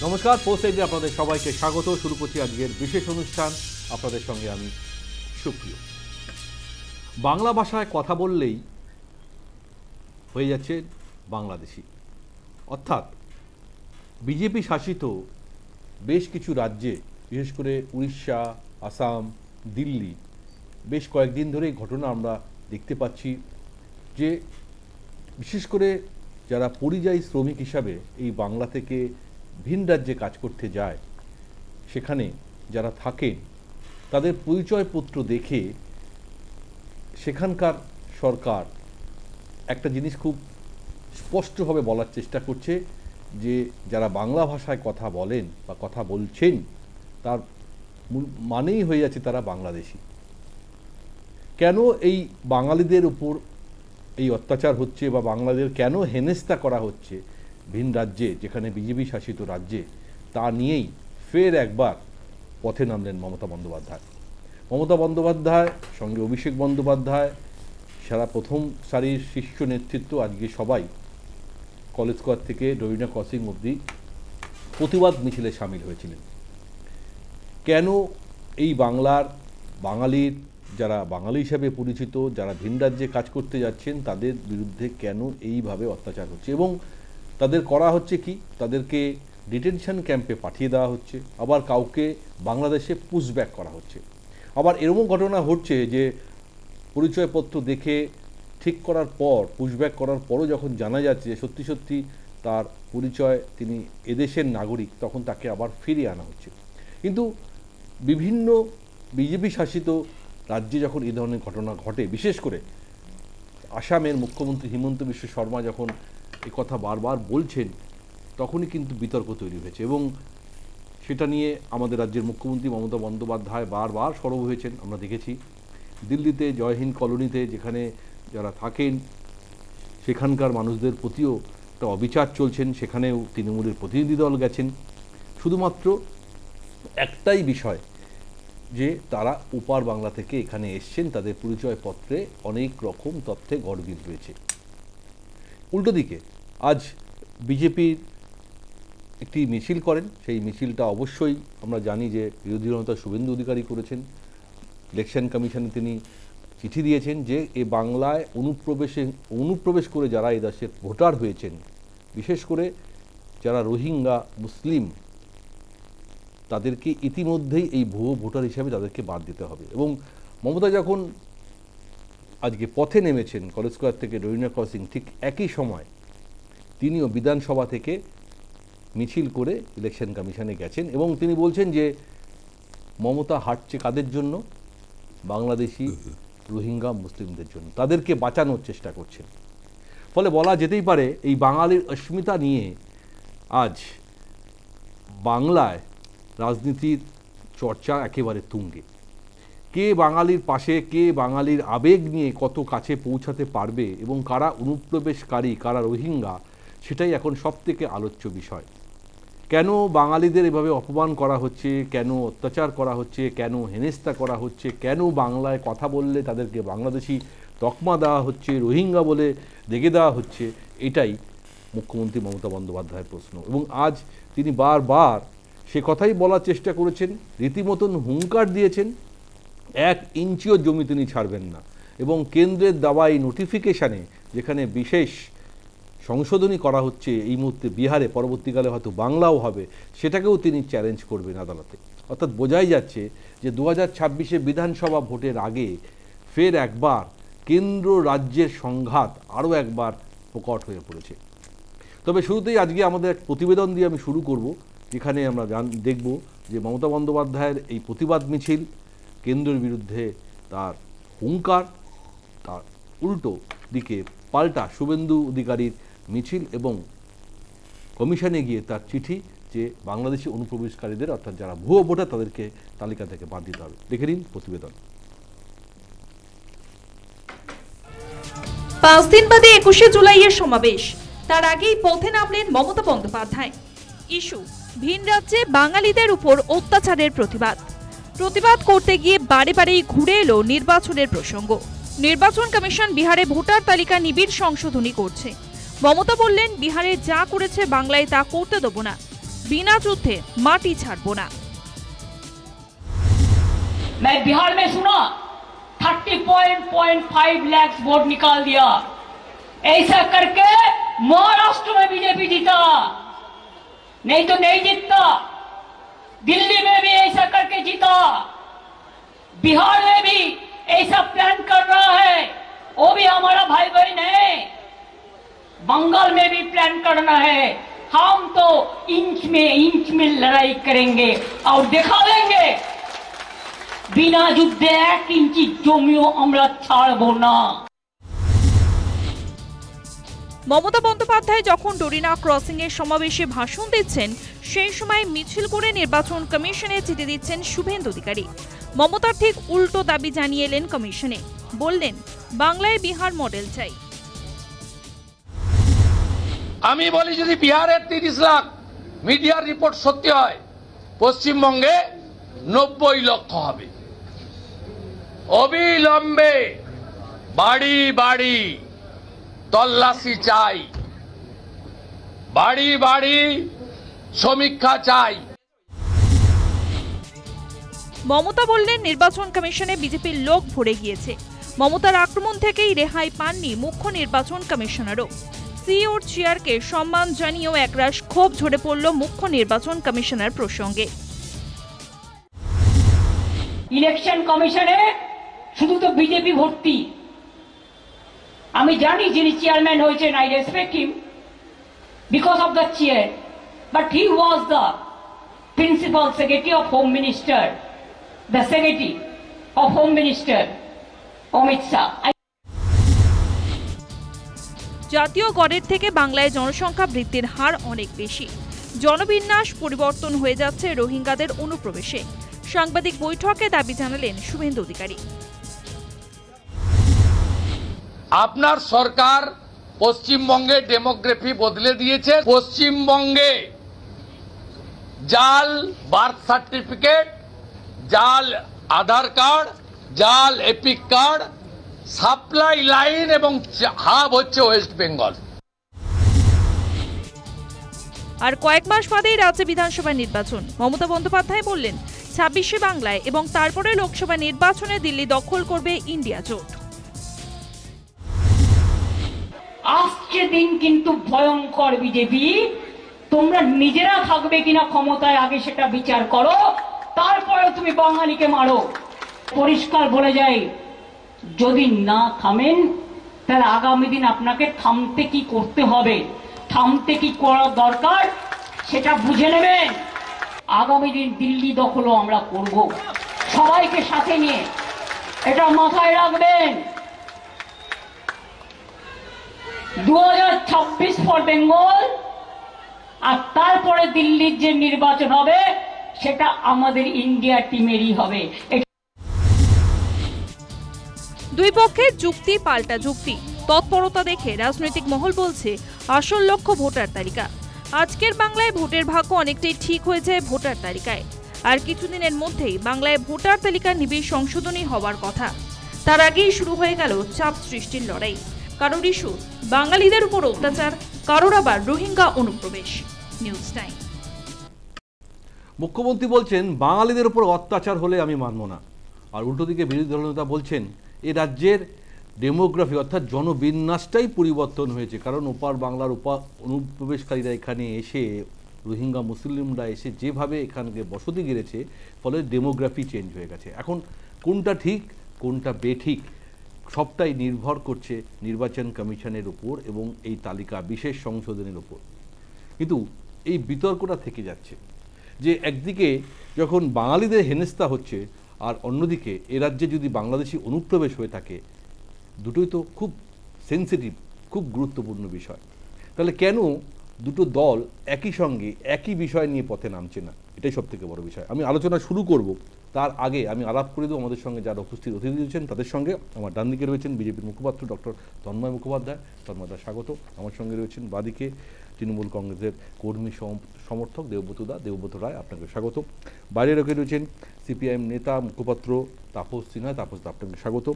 নমস্কার, পোস্ট এডে আপনাদের সবাইকে স্বাগত। শুরু করছি আজকের বিশেষ অনুষ্ঠান। আপনাদের সঙ্গে আমি সুপ্রিয়। বাংলা ভাষায় কথা বললেই হয়ে যাচ্ছে বাংলাদেশি, অর্থাৎ বিজেপি শাসিত বেশ কিছু রাজ্যে, বিশেষ করে উড়িষ্যা, আসাম, দিল্লি, বেশ কয়েকদিন ধরে এই ঘটনা আমরা দেখতে পাচ্ছি যে বিশেষ করে যারা পরিযায়ী শ্রমিক হিসাবে এই বাংলা থেকে ভিন রাজ্যে কাজ করতে যায়, সেখানে যারা থাকেন তাদের পরিচয়পত্র দেখে সেখানকার সরকার একটা জিনিস খুব স্পষ্টভাবে বলার চেষ্টা করছে যে যারা বাংলা ভাষায় কথা বলেন বা কথা বলছেন তার মানেই হয়ে যাচ্ছে তারা বাংলাদেশি। কেন এই বাঙালিদের উপর এই অত্যাচার হচ্ছে বা বাংলাদের কেন হেনস্থা করা হচ্ছে ভিন রাজ্যে, যেখানে বিজেপি শাসিত রাজ্যে, তা নিয়েই ফের একবার পথে নামলেন মমতা বন্দ্যোপাধ্যায়। মমতা বন্দ্যোপাধ্যায় সঙ্গে অভিষেক বন্দ্যোপাধ্যায়, সারা প্রথম সারির শীর্ষ নেতৃত্ব আজকে সবাই কলেজ স্কোয়ার থেকে রবীন্দ্র ক্রসিং অবধি প্রতিবাদ মিছিলে সামিল হয়েছিলেন। কেন এই বাংলার বাঙালির, যারা বাঙালি হিসাবে পরিচিত, যারা ভিন রাজ্যে কাজ করতে যাচ্ছেন, তাদের বিরুদ্ধে কেন এইভাবে অত্যাচার হচ্ছে এবং তাদের করা হচ্ছে কি? তাদেরকে ডিটেনশন ক্যাম্পে পাঠিয়ে দেওয়া হচ্ছে, আবার কাউকে বাংলাদেশে পুশব্যাক করা হচ্ছে। আবার এরকম ঘটনা ঘটছে যে পরিচয়পত্র দেখে ঠিক করার পর, পুশব্যাক করার পরও যখন জানা যাচ্ছে যে সত্যি সত্যি তার পরিচয় তিনি এদেশের নাগরিক, তখন তাকে আবার ফিরিয়ে আনা হচ্ছে। কিন্তু বিভিন্ন বিজেপি শাসিত রাজ্যে যখন এই ধরনের ঘটনা ঘটে, বিশেষ করে আসামের মুখ্যমন্ত্রী হিমন্ত বিশ্ব শর্মা যখন এই কথা বারবার বলছেন, তখনই কিন্তু বিতর্ক তৈরি হয়েছে এবং সেটা নিয়ে আমাদের রাজ্যের মুখ্যমন্ত্রী মমতা বন্দ্যোপাধ্যায় বারবার সরব হয়েছেন। আমরা দেখেছি দিল্লিতে জয় হিন্দ কলোনিতে যেখানে যারা থাকেন সেখানকার মানুষদের প্রতিও একটা অবিচার চলছেন, সেখানেও তৃণমূলের প্রতিনিধি দল গেছেন। শুধুমাত্র একটাই বিষয় যে তারা ওপার বাংলা থেকে এখানে এসছেন, তাদের পরিচয়পত্রে অনেক রকম তথ্যে গরমিল রয়েছে। উল্টো দিকে আজ বিজেপির একটি মিছিল করেন, সেই মিছিলটা অবশ্যই আমরা জানি যে বিরোধী দলনেতা শুভেন্দু অধিকারী করেছেন। ইলেকশন কমিশনে তিনি চিঠি দিয়েছেন যে এ বাংলায় অনুপ্রবেশ করে যারা এই দেশের ভোটার হয়েছেন, বিশেষ করে যারা রোহিঙ্গা মুসলিম, তাদেরকে ইতিমধ্যেই এই ভুয়ো ভোটার হিসাবে তাদেরকে বাদ দিতে হবে। এবং মমতা যখন আজকে পথে নেমেছেন কলেজ স্কোয়ার থেকে রবীন্দ্র ক্রসিং, ঠিক একই সময় তিনিও বিধানসভা থেকে মিছিল করে ইলেকশন কমিশনে গেছেন এবং তিনি বলছেন যে মমতা হাঁটছে কাদের জন্য? বাংলাদেশি রোহিঙ্গা মুসলিমদের জন্য, তাদেরকে বাঁচানোর চেষ্টা করছেন। ফলে বলা যেতেই পারে এই বাঙালির অস্মিতা নিয়ে আজ বাংলায় রাজনীতির চর্চা একেবারে তুঙ্গে। কে বাঙালির পাশে, কে বাঙালির আবেগ নিয়ে কত কাছে পৌঁছাতে পারবে এবং কারা অনুপ্রবেশকারী, কারা রোহিঙ্গা, সেটাই এখন সবথেকে আলোচ্য বিষয়। কেন বাঙালিদের এভাবে অপমান করা হচ্ছে, কেন অত্যাচার করা হচ্ছে, কেন হেনস্থা করা হচ্ছে, কেন বাংলায় কথা বললে তাদেরকে বাংলাদেশি তকমা দেওয়া হচ্ছে, রোহিঙ্গা বলে দেখে দেওয়া হচ্ছে, এটাই মুখ্যমন্ত্রী মমতা বন্দ্যোপাধ্যায়ের প্রশ্ন। এবং আজ তিনি বারবার সে কথাই বলার চেষ্টা করেছেন, রীতিমতন হুঙ্কার দিয়েছেন, 1 ইঞ্চিও জমি তিনি ছাড়বেন না। এবং কেন্দ্রের দেওয়া এই নোটিফিকেশানে যেখানে বিশেষ সংশোধনী করা হচ্ছে এই মুহূর্তে বিহারে, পরবর্তীকালে হয়তো বাংলাও হবে, সেটাকেও তিনি চ্যালেঞ্জ করবেন আদালতে। অর্থাৎ বোঝাই যাচ্ছে যে 2026 বিধানসভা ভোটের আগে ফের একবার কেন্দ্র রাজ্যের সংঘাত আরও একবার প্রকট হয়ে পড়েছে। তবে শুরুতেই আজকে আমাদের এক প্রতিবেদন দিয়ে আমি শুরু করব, যেখানে আমরা দেখব যে মমতা বন্দ্যোপাধ্যায়ের এই প্রতিবাদ মিছিল, কেন্দ্রের বিরুদ্ধে তার হুঙ্কার, তার উল্টো দিকে পাল্টা শুভেন্দু অধিকারীর মিছিল এবং কমিশনে গিয়ে তার চিঠি যে বাংলাদেশি অনুপ্রবেশকারীদের, অর্থাৎ যারা ভুয়ো ভোটার, তাদেরকে তালিকা থেকে বাদ দিতে হবে। দেখে নিন প্রতিবেদন। 5 দিন বাদে 21শে জুলাইয়ের সমাবেশ, তার আগেই পথে নামলেন মমতা বন্দ্যোপাধ্যায়। ইস্যু ভিন রাজ্যে বাঙালিদের উপর অত্যাচারের প্রতিবাদ করতে গিয়ে বারে বারেই ঘুরে এলো নির্বাচনের প্রসঙ্গ। নির্বাচন কমিশন বিহারে ভোটার তালিকা নিবিড় সংশোধনী করছে। মমতা বললেন, বিহারে যা করেছে বাংলায় তা করতে দেব না। বিনা যুদ্ধে মাটি ছাড়বো না। मैं बिहार में सुना 30.5 लाख वोट निकाल दिया, ऐसा करके महाराष्ट्र में बीजेपी जीता, नहीं तो नहीं जीतता। दिल्ली में भी ऐसा करके जीता, बिहार में भी ऐसा प्लान कर रहा है, वो भी हमारा भाई बहन है। बंगाल में भी प्लान करना है। हम तो इंच में लड़ाई करेंगे और दिखा देंगे बिना युद्धे 1 इंची जमिও আমরা ছাড়বো না। মমতা বন্দ্যোপাধ্যায় যখন ডোরিনা ক্রসিং এর সমাবেশে ভাষণ দিচ্ছেন, সেই সময় মিছিল করে নির্বাচন কমিশনে চিঠি দিচ্ছেন শুভেন্দু অধিকারী। মমতার ঠিক উল্টো দাবি জানিয়ে এলেন কমিশনে, বললেন বাংলায় বিহার মডেল চাই। আমি বলি যদি বিহারের 30 লাখ মিডিয়ার রিপোর্ট সত্যি হয়, পশ্চিমবঙ্গে 90 লক্ষ হবে। অবিলম্বে বাড়ি বাড়ি তল্লাশি চাই, বাড়ি বাড়ি সমীক্ষা চাই। মমতা বললেন নির্বাচন কমিশনে বিজেপির লোক ভরে গিয়েছে। মমতার আক্রমণ থেকেই রেহাই পাননি মুখ্য নির্বাচন কমিশনারও। সিওর চেয়ারকে সম্মান জানিয়েও একরাশ ক্ষোভ ঝরে পড়ল মুখ্য নির্বাচন কমিশনার প্রসঙ্গে। ইলেকশন কমিশনে শুধু তো বিজেপি ভর্তি। আমি জানি যিনি চেয়ারম্যান হয়েছেন, I respect him because of the chair, but he was the principal secretary of home minister, the secretary of home minister Amit Shah. জাতীয় গড়ের থেকে বাংলায় জনসংখ্যা বৃদ্ধির হার অনেক বেশি। জনবিন্যাস পরিবর্তন হয়ে যাচ্ছে রোহিঙ্গাদের অনুপ্রবেশে। সাংবাদিক বৈঠকে দাবি জানালেন শুভেন্দু অধিকারী। আপনার সরকার পশ্চিমবঙ্গে ডেমোগ্রাফি বদলে দিয়েছে। পশ্চিমবঙ্গে জাল বার্থ সার্টিফিকেট, জাল আধার কার্ড, জাল এপিক কার্ড, সাপ্লাই লাইন এবং হাব হচ্ছে ওয়েস্ট বেঙ্গল। আর কয়েক মাস বাদেই রাজ্য বিধানসভা নির্বাচন। মমতা বন্দ্যোপাধ্যায় বললেন 26শে বাংলায় এবং তারপরে লোকসভা নির্বাচনে দিল্লি দখল করবে ইন্ডিয়া জোট। আসছে দিন কিন্তু ভয়ঙ্কর। বিজেপি তোমরা নিজেরা থাকবে কিনা ক্ষমতায় আগে সেটা বিচার করো, তারপরে তুমি বাঙালিকে মারো। পরিষ্কার বলে যাই, যদি না থামেন তাহলে আগামী দিন আপনাকে থামতে কি করতে হবে, থামতে কি করা দরকার সেটা বুঝে নেবেন। আগামী দিন দিল্লি দখলও আমরা করব, সবাইকে সাথে নিয়ে, এটা মাথায় রাখবেন। 2026 ফর বেঙ্গল, আর তারপরে দিল্লির যে নির্বাচন হবে সেটা আমাদের ইন্ডিয়া টিমেরই হবে। দুই পক্ষের যুক্তি পাল্টা যুক্তি। তৎপরতা দেখে রাজনৈতিক মহল বলছে আসল লক্ষ্য ভোটার তালিকা। আজকের বাংলায় ভোটের ভাগ্য অনেকটাই ঠিক হয়ে যায় ভোটার তালিকায়। আর কিছুদিনের মধ্যেই বাংলায় ভোটার তালিকা নিবিড় সংশোধনী হওয়ার কথা। তার আগেই শুরু হয়ে গেল চাপ সৃষ্টির লড়াই। কারোর ইস্যু বাঙালিদের উপর অত্যাচার, কারোর আবার রোহিঙ্গা অনুপ্রবেশ। News time. মুখ্যমন্ত্রী বলছেন বাঙালিদের উপর অত্যাচার হলে আমি মানব না, আর উল্টো দিকে বিরোধী দলনেতা বলছেন এই রাজ্যের ডেমোগ্রাফি অর্থাৎ জনবিন্যাসটাই পরিবর্তন হয়েছে, কারণ ওপার বাংলার অনুপ্রবেশকারীরা এখানে এসে, রোহিঙ্গা মুসলিমরা এসে যেভাবে এখানকে বসতি গেড়েছে, ফলে ডেমোগ্রাফি চেঞ্জ হয়ে গেছে। এখন কোনটা ঠিক কোনটা বেঠিক সবটাই নির্ভর করছে নির্বাচন কমিশনের উপর এবং এই তালিকা বিশেষ সংশোধনের উপর। কিন্তু এই বিতর্কটা থেকে যাচ্ছে যে একদিকে যখন বাঙালিদের হেনস্থা হচ্ছে, আর অন্যদিকে এ রাজ্যে যদি বাংলাদেশি অনুপ্রবেশ হয়ে থাকে, দুটোই তো খুব সেন্সিটিভ, খুব গুরুত্বপূর্ণ বিষয়। তাহলে কেন দুটো দল একই সঙ্গে একই বিষয় নিয়ে পথে নামছে না, এটাই সব থেকে বড় বিষয়। আমি আলোচনা শুরু করব, তার আগে আমি আলাপ করে দেবো আমাদের সঙ্গে যারা উপস্থিত অতিথি রয়েছেন তাদের সঙ্গে। আমার ডান দিকে রয়েছেন বিজেপির মুখপাত্র ডক্টর তন্ময় মুখোপাধ্যায়, তন্ময়দা স্বাগত। আমার সঙ্গে রয়েছেন বাদিকে তৃণমূল কংগ্রেসের কর্মী সমর্থক দেবব্রত রায়, আপনাকে স্বাগত। বাইরে রয়েছেন সিপিআইএম নেতা মুখপাত্র তাপস সিনহা, তাপসদা আপনাকে স্বাগত।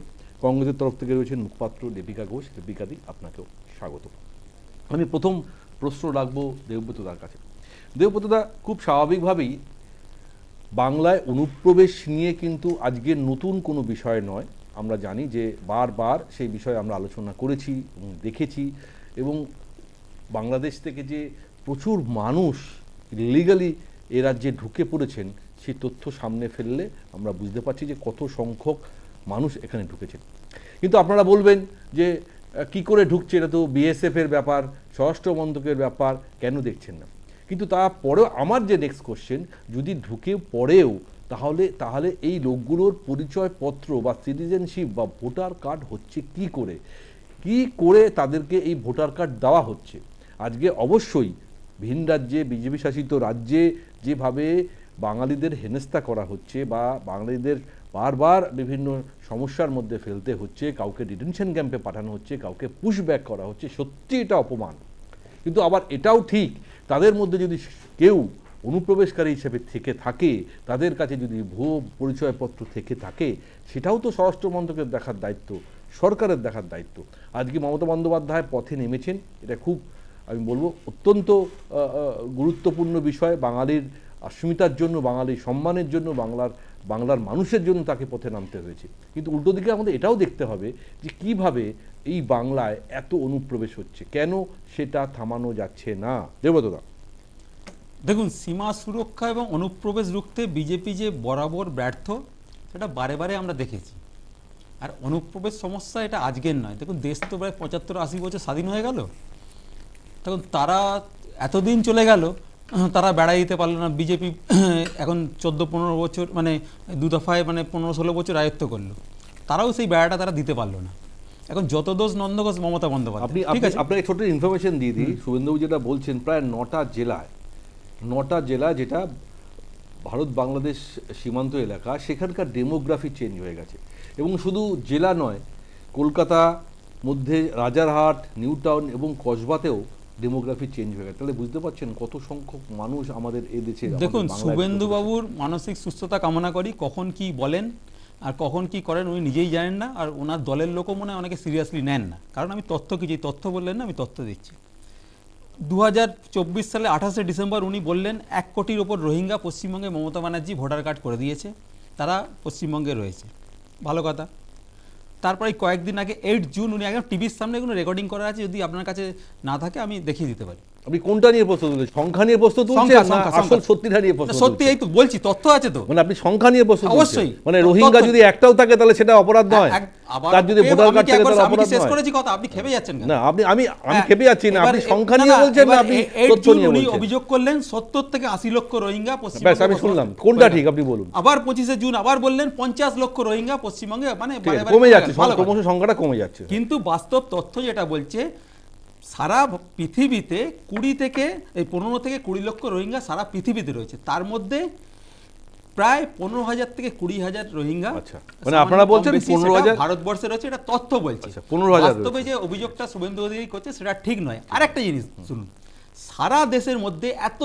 কংগ্রেসের তরফ থেকে রয়েছেন মুখপাত্র দীপিকা ঘোষ, দীপিকাদি আপনাকেও স্বাগত। আমি প্রথম প্রশ্ন রাখবো দেবব্রতদার কাছে। দেবব্রতদা, খুব স্বাভাবিকভাবেই বাংলায় অনুপ্রবেশ নিয়ে কিন্তু আজকের নতুন কোনো বিষয় নয়। আমরা জানি যে বারবার সেই বিষয়ে আমরা আলোচনা করেছি এবং দেখেছি, এবং বাংলাদেশ থেকে যে প্রচুর মানুষ ইলিগালি এ রাজ্যে ঢুকে পড়েছেন সেই তথ্য সামনে ফেললে আমরা বুঝতে পারছি যে কত সংখ্যক মানুষ এখানে ঢুকেছেন। কিন্তু আপনারা বলবেন যে কি করে ঢুকছে, এটা তো বিএসএফের ব্যাপার, স্বরাষ্ট্র মন্ত্রকের ব্যাপার, কেন দেখছেন না? কিন্তু তারপরেও আমার যে নেক্সট কোশ্চেন, যদি ঢুকে পড়েও তাহলে এই লোকগুলোর পরিচয়পত্র বা সিটিজেনশিপ বা ভোটার কার্ড হচ্ছে কি করে তাদেরকে এই ভোটার কার্ড দেওয়া হচ্ছে? আজকে অবশ্যই ভিন রাজ্যে, বিজেপি শাসিত রাজ্যে যেভাবে বাঙালিদের হেনস্থা করা হচ্ছে বা বাঙালিদের বারবার বিভিন্ন সমস্যার মধ্যে ফেলতে হচ্ছে, কাউকে ডিটেনশন ক্যাম্পে পাঠানো হচ্ছে, কাউকে পুশব্যাক করা হচ্ছে, সত্যি এটা অপমান। কিন্তু আবার এটাও ঠিক, তাদের মধ্যে যদি কেউ অনুপ্রবেশকারী হিসেবে থেকে থাকে, তাদের কাছে যদি ভুয়ো পরিচয়পত্র থেকে থাকে, সেটাও তো স্বরাষ্ট্র মন্ত্রকের দেখার দায়িত্ব, সরকারের দেখার দায়িত্ব। আজকে মমতা বন্দ্যোপাধ্যায় পথে নেমেছেন, এটা খুব, আমি বলবো, অত্যন্ত গুরুত্বপূর্ণ বিষয়। বাঙালির অস্মিতার জন্য, বাঙালির সম্মানের জন্য, বাংলার মানুষের জন্য তাকে পথে নামতে হয়েছে। কিন্তু উল্টো দিকে আমাদের এটাও দেখতে হবে যে কিভাবে এই বাংলায় এত অনুপ্রবেশ হচ্ছে, কেন সেটা থামানো যাচ্ছে না? দেবব্রতদা, দেখুন, সীমা সুরক্ষা এবং অনুপ্রবেশ রুখতে বিজেপি যে বরাবর ব্যর্থ, সেটা বারে বারে আমরা দেখেছি। আর অনুপ্রবেশ সমস্যা এটা আজকের নয়। দেখুন, দেশ তো প্রায় 75-80 বছর স্বাধীন হয়ে গেল, তখন তারা এতদিন চলে গেল, তারা বেড়া দিতে পারলো না। বিজেপি এখন 14-15 বছর, মানে 2 দফায়, মানে 15-16 বছর রাজত্ব করলো, তারাও সেই বেড়াটা তারা দিতে পারলো না। এখন যত দোষ নন্দঘোষ, মমতা বন্দ্যোপাধ্যায়। ঠিক আছে, আপনাকে ছোট ইনফরমেশন দিয়ে দিই। শুভেন্দুবাবু যেটা বলছেন, প্রায় 9টা জেলা যেটা ভারত বাংলাদেশ সীমান্ত এলাকা, সেখানকার ডেমোগ্রাফি চেঞ্জ হয়ে গেছে। এবং শুধু জেলা নয়, কলকাতা মধ্যে রাজারহাট, নিউ টাউন এবং কসবাতেও ডেমোগ্রাফি চেঞ্জ হয়ে গেছে। তাহলে বুঝতে পারছেন কত সংখ্যক মানুষ আমাদের এই দেশে। দেখুন, শুভেন্দুবাবুর মানসিক সুস্থতা কামনা করি। কখন কি বলেন আর কখন কি করেন উনি নিজেই জানেন না, আর ওনার দলের লোকও মনে হয় অনেকে সিরিয়াসলি নেন না। কারণ আমি তথ্য তথ্য বললেন না, আমি তথ্য দিচ্ছি। 2024 সালে 28শে ডিসেম্বর উনি বললেন 1 কোটির ওপর রোহিঙ্গা পশ্চিমবঙ্গে মমতা ব্যানার্জি ভোটার কার্ড করে দিয়েছে, তারা পশ্চিমবঙ্গে রয়েছে। ভালো কথা। তারপরে কয়েকদিন আগে 8 জুন উনি একদম টিভির সামনে কোনো রেকর্ডিং করা আছে, যদি আপনার কাছে না থাকে আমি দেখিয়ে দিতে পারি। আপনি কোনটা নিয়ে প্রশ্ন তুলছেন? সংখ্যা নিয়ে প্রশ্ন তুলছেন না আসল সত্যিটা নিয়ে প্রশ্ন? সত্যি, এই তো বলছি, তথ্য আছে তো। মানে আপনি সংখ্যা নিয়ে প্রশ্ন? অবশ্যই। মানে রোহিঙ্গা যদি একটাও থাকে তাহলে সেটা অপরাধ নয়, তার যদি ভোটার কার্ড থাকে তাহলে অপরাধ নয়। শেষ করেছি কথা, আপনি খেপে যাচ্ছেন কেন? না, আমি খেপে যাচ্ছি না, আপনি সংখ্যা নিয়ে বলছেন না, আপনি তথ্য নিয়ে বলছেন। অভিযোগ করলেন 70 থেকে 80 লক্ষ রোহিঙ্গা পশ্চিমবঙ্গে। ব্যাস, আমি শুনলাম, কোনটা ঠিক আপনি বলুন। আবার 25শে জুন আবার বললেন 50 লক্ষ রোহিঙ্গা পশ্চিমবঙ্গে, মানে কমে যাচ্ছে, ক্রমশ সংখ্যাটা কমে যাচ্ছে। কিন্তু বাস্তব তথ্য যেটা বলছে, সারা পৃথিবীতে 15 থেকে 20 লক্ষ রোহিঙ্গা সারা পৃথিবীতে রয়েছে। তার মধ্যে প্রায় 15,000 থেকে 20,000 রোহিঙ্গা। আচ্ছা, মানে আপনারা বলছেন 15,000 ভারতবর্ষে রয়েছে, এটা তথ্য বলছে। 15,000 বাস্তবে যে অভিযোগটা শুভেন্দু অধিকারী করছে সেটা ঠিক নয়। আরেকটা জিনিস শুনুন, সারা দেশের মধ্যে এত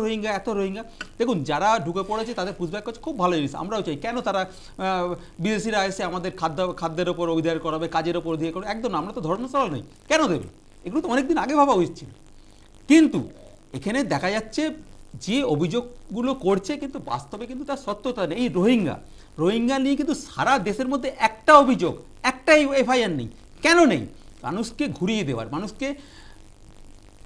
রোহিঙ্গা, দেখুন যারা ঢুকে পড়েছে তাদের পুষব্যাক করছে, খুব ভালো জিনিস, আমরাও চাই। কেন তারা বিদেশিরা এসে আমাদের খাদ্যের ওপর অধিকার করাবে, কাজের ওপর অধিকার করবে? একদম, আমরা তো ধর্মশালা নেই, কেন দেবে? এগুলো তো অনেকদিন আগে ভাবা উচিত ছিল। কিন্তু এখানে দেখা যাচ্ছে যে অভিযোগগুলো করছে, কিন্তু বাস্তবে কিন্তু তার সত্যতা নেই। এই রোহিঙ্গা নিয়ে কিন্তু সারা দেশের মধ্যে একটা অভিযোগ, একটাই এফআইআর নেই। কেন নেই? মানুষকে ঘুরিয়ে দেওয়ার, মানুষকে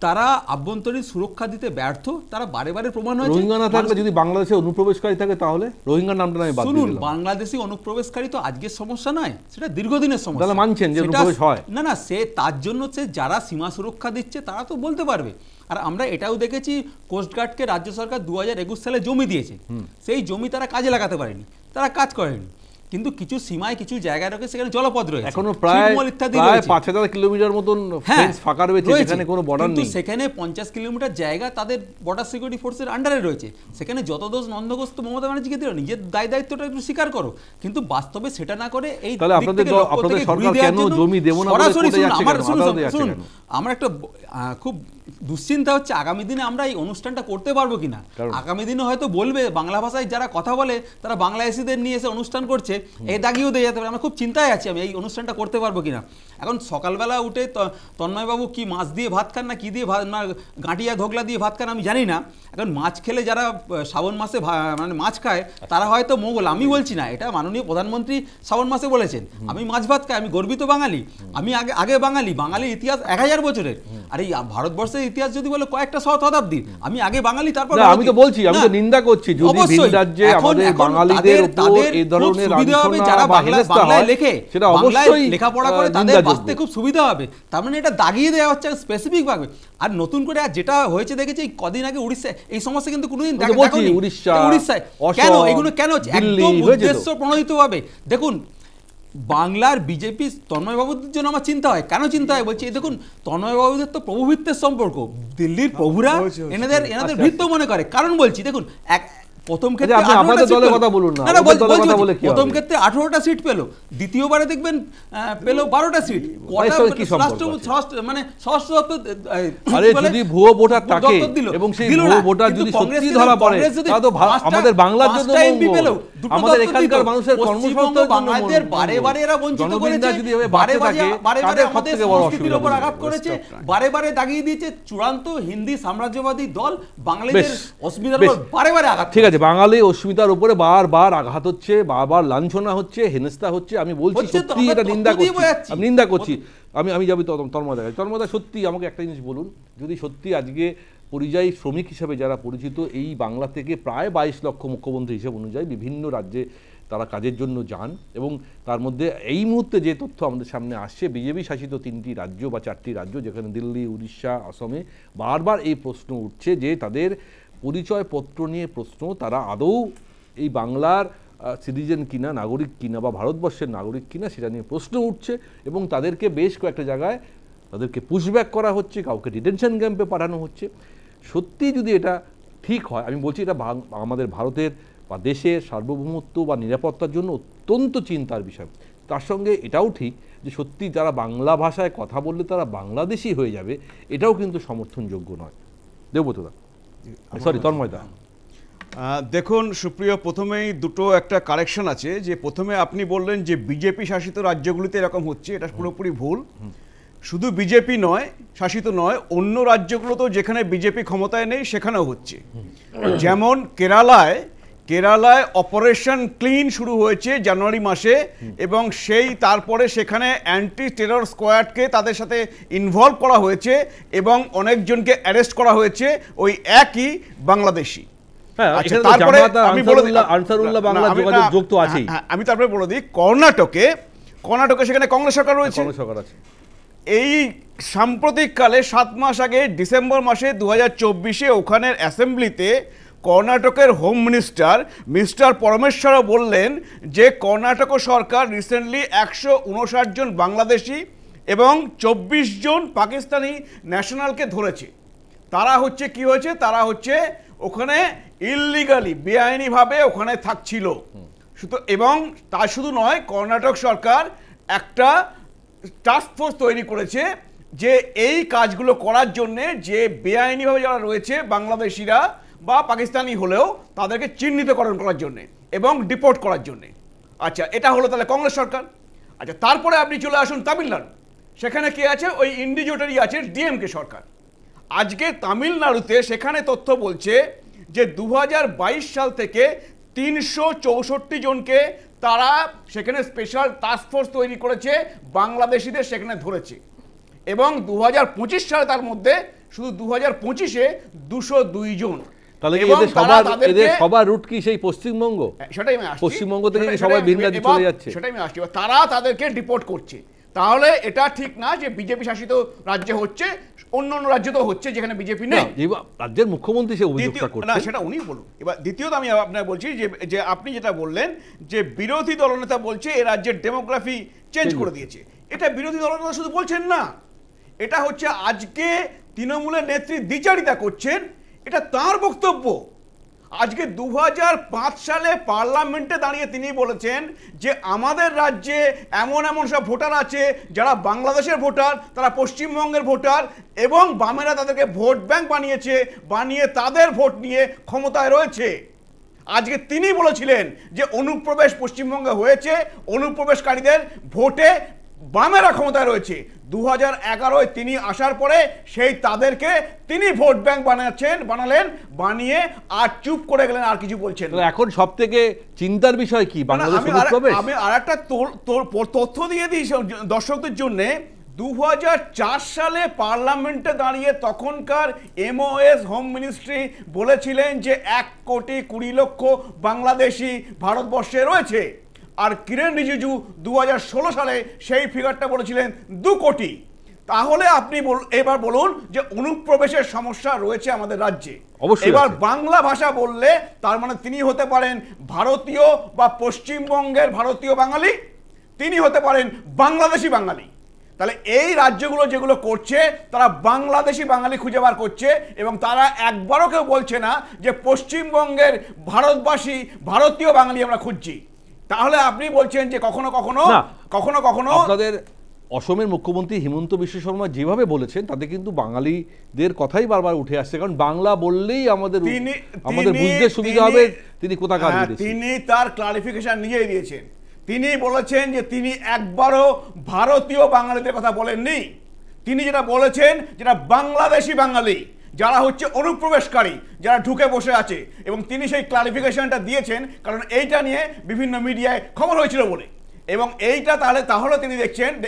তারা আভ্যন্তরীণ সুরক্ষা দিতে ব্যর্থ, তারা বারে বারে প্রমাণ হয়েছে। রোহিঙ্গা না থাকলে, যদি বাংলাদেশে অনুপ্রবেশকারী থাকে, তাহলে রোহিঙ্গার নামটা আমি বাদ দিয়ে দিলাম। বাংলাদেশি অনুপ্রবেশকারী তো আজকের সমস্যা নয়, সেটা দীর্ঘদিনের সমস্যা। তাহলে মানছেন যে অনুপ্রবেশ হয়? না, সে তার জন্য সে যারা সীমা সুরক্ষা দিচ্ছে তারা তো বলতে পারবে। আর আমরা এটাও দেখেছি, কোস্টগার্ডকে রাজ্য সরকার 2021 সালে জমি দিয়েছে, সেই জমি তারা কাজে লাগাতে পারেনি, তারা কাজ করেনি। কিন্তু কিছু সীমায় কিছু জায়গায় রয়েছে, সেখানে জলপথ রয়েছে, এখনো প্রায় 5,000 কিলোমিটার মতন ফেন্স ফাঁকা রয়েছে, যেখানে কোনো বর্ডার নেই। সেখানে 50 কিলোমিটার জায়গা তাদের বর্ডার সিকিউরিটি ফোর্সের আন্ডারে রয়েছে। সেখানে যত দোষ নন্দঘোষ তো মমতা ব্যানার্জিকে দিল, নিজের দায়িত্বটা একটু স্বীকার করো। কিন্তু বাস্তবে সেটা না করে এই আপনাদের সরকার কেন জমি দেব না বলে কোথায় যাচ্ছে? শুনুন, আমার একটা খুব দুশ্চিন্তা হচ্ছে আগামী দিনে আমরা এই অনুষ্ঠানটা করতে পারবো কিনা। আগামী দিনে হয়তো বলবে, বাংলা ভাষায় যারা কথা বলে তারা বাংলাদেশিদের নিয়ে এসে অনুষ্ঠান করছে, এই দাগিয়েও দিয়ে যেতে পারে। আমরা খুব চিন্তায় আছি আমি এই অনুষ্ঠানটা করতে পারবো কিনা। এখন সকালবেলা উঠে তন্ময়বাবু কি মাছ দিয়ে ভাত খান না কি দিয়ে ভাত, না গাঁটিয়া ধোকলা দিয়ে ভাত খান আমি জানি না। এখন মাছ খেলে যারা শ্রাবণ মাসে মানে মাছ খায় তারা হয়তো মঙ্গল, আমি বলছি না, এটা মাননীয় প্রধানমন্ত্রী শ্রাবণ মাসে বলেছেন আমি মাছ ভাত খাই, আমি গর্বিত বাঙালি, আমি আগে বাঙালির ইতিহাস 1000 বছরের, আর এই ভারতবর্ষের ইতিহাস যদি বলে কয়েকটা শতাব্দীর, আমি আগে বাঙালি তারপর আমি তো বলছি, আমি তো নিন্দা করছি যদি ভিন রাজ্যে আমাদের বাঙালিদের উপর এই ধরনের সুবিধা হবে যারা বাংলায় লেখে, সেটা অবশ্যই লেখাপড়া করে তাদের বাঁচতে খুব সুবিধা হবে। তার মানে এটা দাগিয়ে দেওয়া হচ্ছে স্পেসিফিক ভাবে। আর নতুন করে যেটা হয়েছে দেখেছি কদিন আগে উড়িষ্যা, এই সমস্যা কিন্তু কোনোদিন দেখেনি উড়িষ্যায়। কেন এগুলো কেন হচ্ছে? একদম উদ্দেশ্য প্রণোদিত ভাবে। দেখুন বাংলার বিজেপি তন্ময়বাবুদের জন্য আমার চিন্তা হয়, কেন চিন্তা হয় বলছি, দেখুন তন্ময়বাবুদের তো প্রভুভৃত্যের সম্পর্ক, দিল্লির প্রভুরা এনাদের ভৃত্য মনে করে। কারণ বলছি দেখুন প্রথম ক্ষেত্রে প্রথম ক্ষেত্রে 18টা সিট পেল, দ্বিতীয়বারে দেখবেন পেল 12টা সিট। মানে যদি ভুয়ো ভোটার থাকে এবং সেই ভুয়ো ভোটার যদি সত্যি ধরা পড়ে তাহলে তো আমাদের বাংলার জন্য মঙ্গল, আমাদের এখানকার মানুষের কর্মসংস্থানের জন্য মঙ্গল। বারে বারে এরা বঞ্চিত করেছে, বারে বারে আমাদের সংস্কৃতির উপর আঘাত করেছে, বারে বারে দাগিয়ে দিয়েছে চূড়ান্ত হিন্দি সাম্রাজ্যবাদী দল বাঙালিদের অস্মিতার উপর বারে বারে আঘাত। ঠিক আছে, বাঙালি অস্মিতার উপরে বারবার আঘাত হচ্ছে, বারবার লাঞ্ছনা হচ্ছে, হেনস্থা হচ্ছে। আমি বলছি সত্যি এটা নিন্দা করছি। আমি যাবি তন্ময়দা সত্যি আমাকে একটা জিনিস বলুন, যদি সত্যি আজকে পরিযায়ী শ্রমিক হিসেবে যারা পরিচিত এই বাংলা থেকে প্রায় 22 লক্ষ মুখ্যমন্ত্রী হিসেব অনুযায়ী বিভিন্ন রাজ্যে তারা কাজের জন্য যান, এবং তার মধ্যে এই মুহূর্তে যে তথ্য আমাদের সামনে আসছে বিজেপি শাসিত 3টি রাজ্য বা 4টি রাজ্য যেখানে দিল্লি, উড়িষ্যা, আসামে বারবার এই প্রশ্ন উঠছে যে তাদের পরিচয়পত্র নিয়ে প্রশ্ন, তারা আদৌ এই বাংলার সিটিজেন কিনা, নাগরিক কিনা বা ভারতবর্ষের নাগরিক কিনা সেটা নিয়ে প্রশ্ন উঠছে, এবং তাদেরকে বেশ কয়েকটা জায়গায় তাদেরকে পুশব্যাক করা হচ্ছে, কাউকে ডিটেনশন ক্যাম্পে পাঠানো হচ্ছে। সত্যি যদি এটা ঠিক হয়, আমি বলছি এটা আমাদের ভারতের বা দেশের সার্বভৌমত্ব বা নিরাপত্তার জন্য অত্যন্ত চিন্তার বিষয়। তার সঙ্গে এটাও ঠিক যে সত্যি যারা বাংলা ভাষায় কথা বললে তারা বাংলাদেশি হয়ে যাবে, এটাও কিন্তু সমর্থনযোগ্য নয়। দেবব্রতদা, সরি তন্ময়দা। দেখুন সুপ্রিয়, প্রথমেই দুটো একটা কারেকশন আছে, যে প্রথমে আপনি বললেন যে বিজেপি শাসিত রাজ্যগুলিতে এরকম হচ্ছে, এটা পুরোপুরি ভুল। শুধু বিজেপি নয়, শাসিত নয়, অন্য রাজ্যগুলোতেও যেখানে বিজেপি ক্ষমতায় নেই সেখানেও হচ্ছে। যেমন কেরালায় অপারেশন ক্লিন শুরু হয়েছে জানুয়ারি মাসে, এবং তারপরে সেখানে অ্যান্টি টেরর স্কোয়াডকে তাদের সাথে ইনভলভ করা হয়েছে এবং অনেকজনকে অ্যারেস্ট করা হয়েছে ওই একই বাংলাদেশি। আমি তারপরে বলে দিই, কর্ণাটকে সেখানে কংগ্রেস সরকার রয়েছে। এই সাম্প্রতিককালে 7 মাস আগে ডিসেম্বর মাসে 2024-এ ওখানের অ্যাসেম্বলিতে কর্ণাটকের হোম মিস্টার পরমেশ্বর বললেন যে কর্ণাটক সরকার রিসেন্টলি 159 জন বাংলাদেশি এবং 24 জন পাকিস্তানি ন্যাশনালকে ধরেছে। তারা হচ্ছে কি হয়েছে, তারা হচ্ছে ওখানে ইললিগালি বেআইনিভাবে ওখানে থাকছিল। এবং তা শুধু নয়, কর্ণাটক সরকার একটা টাস্ক ফোর্স তৈরি করেছে যে এই কাজগুলো করার জন্যে, যে বেআইনিভাবে যারা রয়েছে বাংলাদেশিরা বা পাকিস্তানি হলেও তাদেরকে চিহ্নিতকরণ করার জন্যে এবং ডিপোর্ট করার জন্যে। আচ্ছা, এটা হলো তাহলে কংগ্রেস সরকার। আচ্ছা, তারপরে আপনি চলে আসুন তামিলনাড়ু, সেখানে কি আছে, ওই ইন্ডিজোটারি আছে ডিএমকে সরকার। আজকে তামিলনাড়ুতে সেখানে তথ্য বলছে যে 2022 সাল থেকে 364 জনকে তারা সেখানে স্পেশাল টাস্ক ফোর্স তৈরি করেছে, বাংলাদেশিদের সেখানে ধরেছে। এবং 2025 সালে তার মধ্যে শুধু 2025-এ 202 জন। তাহলে এদের সবার রুট কি সেই পশ্চিমবঙ্গ? সেটাই আমি আসছি, পশ্চিমবঙ্গ থেকে সবাই ভিন রাজ্যে চলে যাচ্ছে, সেটাই আমি আসছি। তারা তাদেরকে ডিপোর্ট করছে। তাহলে এটা ঠিক না যে বিজেপি শাসিত রাজ্যে হচ্ছে, অন্য রাজ্য তো হচ্ছে যেখানে বিজেপি নেই। রাজ্যের মুখ্যমন্ত্রী সে অভিযোগটা করছে না, সেটা উনি বলুন। এবার দ্বিতীয়ত আমি আপনাকে বলছি যে আপনি যেটা বললেন যে বিরোধী দলনেতা বলছে এ রাজ্যের ডেমোগ্রাফি চেঞ্জ করে দিয়েছে, এটা বিরোধী দলনেতা শুধু বলছেন না, এটা হচ্ছে আজকে তৃণমূলের নেত্রী দ্বিচারিতা করছেন, এটা তার বক্তব্য। আজকে 2005 সালে পার্লামেন্টে দাঁড়িয়ে তিনি বলেছেন যে আমাদের রাজ্যে এমন সব ভোটার আছে যারা বাংলাদেশের ভোটার, তারা পশ্চিমবঙ্গের ভোটার, এবং বামেরা তাদেরকে ভোট ব্যাংক বানিয়ে তাদের ভোট নিয়ে ক্ষমতায় রয়েছে। আজকে তিনি বলেছিলেন যে অনুপ্রবেশ পশ্চিমবঙ্গে হয়েছে, অনুপ্রবেশকারীদের ভোটে বামেরা ক্ষমতায় রয়েছে। 2011-য় তিনি আসার পরে সেই তাদেরকে তিনি ভোট ব্যাংক বানালেন, বানিয়ে আর চুপ করে গেলেন, আর কিছু বলছেন না। এখন সব থেকে চিন্তার বিষয় কি বাংলাদেশ অনুপ্রবেশ? আমি আর একটা তথ্য দিয়ে দিই দর্শকদের জন্য। 2004 সালে পার্লামেন্টে দাঁড়িয়ে তখনকার MOS হোম মিনিস্ট্রি বলেছিলেন যে 1,20,00,000 বাংলাদেশি ভারতবর্ষে রয়েছে, আর কিরেন রিজিজু 2016 সালে সেই ফিগারটা বলেছিলেন 2 কোটি। তাহলে আপনি এবার বলুন যে অনুপ্রবেশের সমস্যা রয়েছে আমাদের রাজ্যে। এবার বাংলা ভাষা বললে তার মানে তিনি হতে পারেন ভারতীয় বা পশ্চিমবঙ্গের ভারতীয় বাঙালি, তিনি হতে পারেন বাংলাদেশি বাঙালি। তাহলে এই রাজ্যগুলো যেগুলো করছে তারা বাংলাদেশি বাঙালি খুঁজে বার করছে, এবং তারা একবারও কেউ বলছে না যে পশ্চিমবঙ্গের ভারতবাসী ভারতীয় বাঙালি আমরা খুঁজছি। তাহলে আপনি বলছেন যে কখনো কখনো আপনাদের অসমের মুখ্যমন্ত্রী হিমন্ত বিশ্ব শর্মা যেভাবে বলেছেন তাতে কিন্তু বাঙালিদের কথাই বারবার উঠে আসছে, কারণ বাংলা বললেই আমাদের বুঝতে সুবিধা হবে তিনি কোথাকার বিদেশী। তিনি তার ক্লারিফিকেশন নিজেই দিয়েছেন। তিনি বলেছেন যে তিনি একবারও ভারতীয় বাঙালিদের কথা বলেননি, তিনি যেটা বলেছেন যেটা বাংলাদেশি বাঙালি যারা হচ্ছে অনুপ্রবেশকারী, যারা ঢুকে বসে আছে, এবং তিনি সেই ক্লারিফিকেশনটা দিয়েছেন কারণ এইটা নিয়ে বিভিন্ন মিডিয়ায় খবর হয়েছিল বলে। এবং এইটা তাহলে তিনি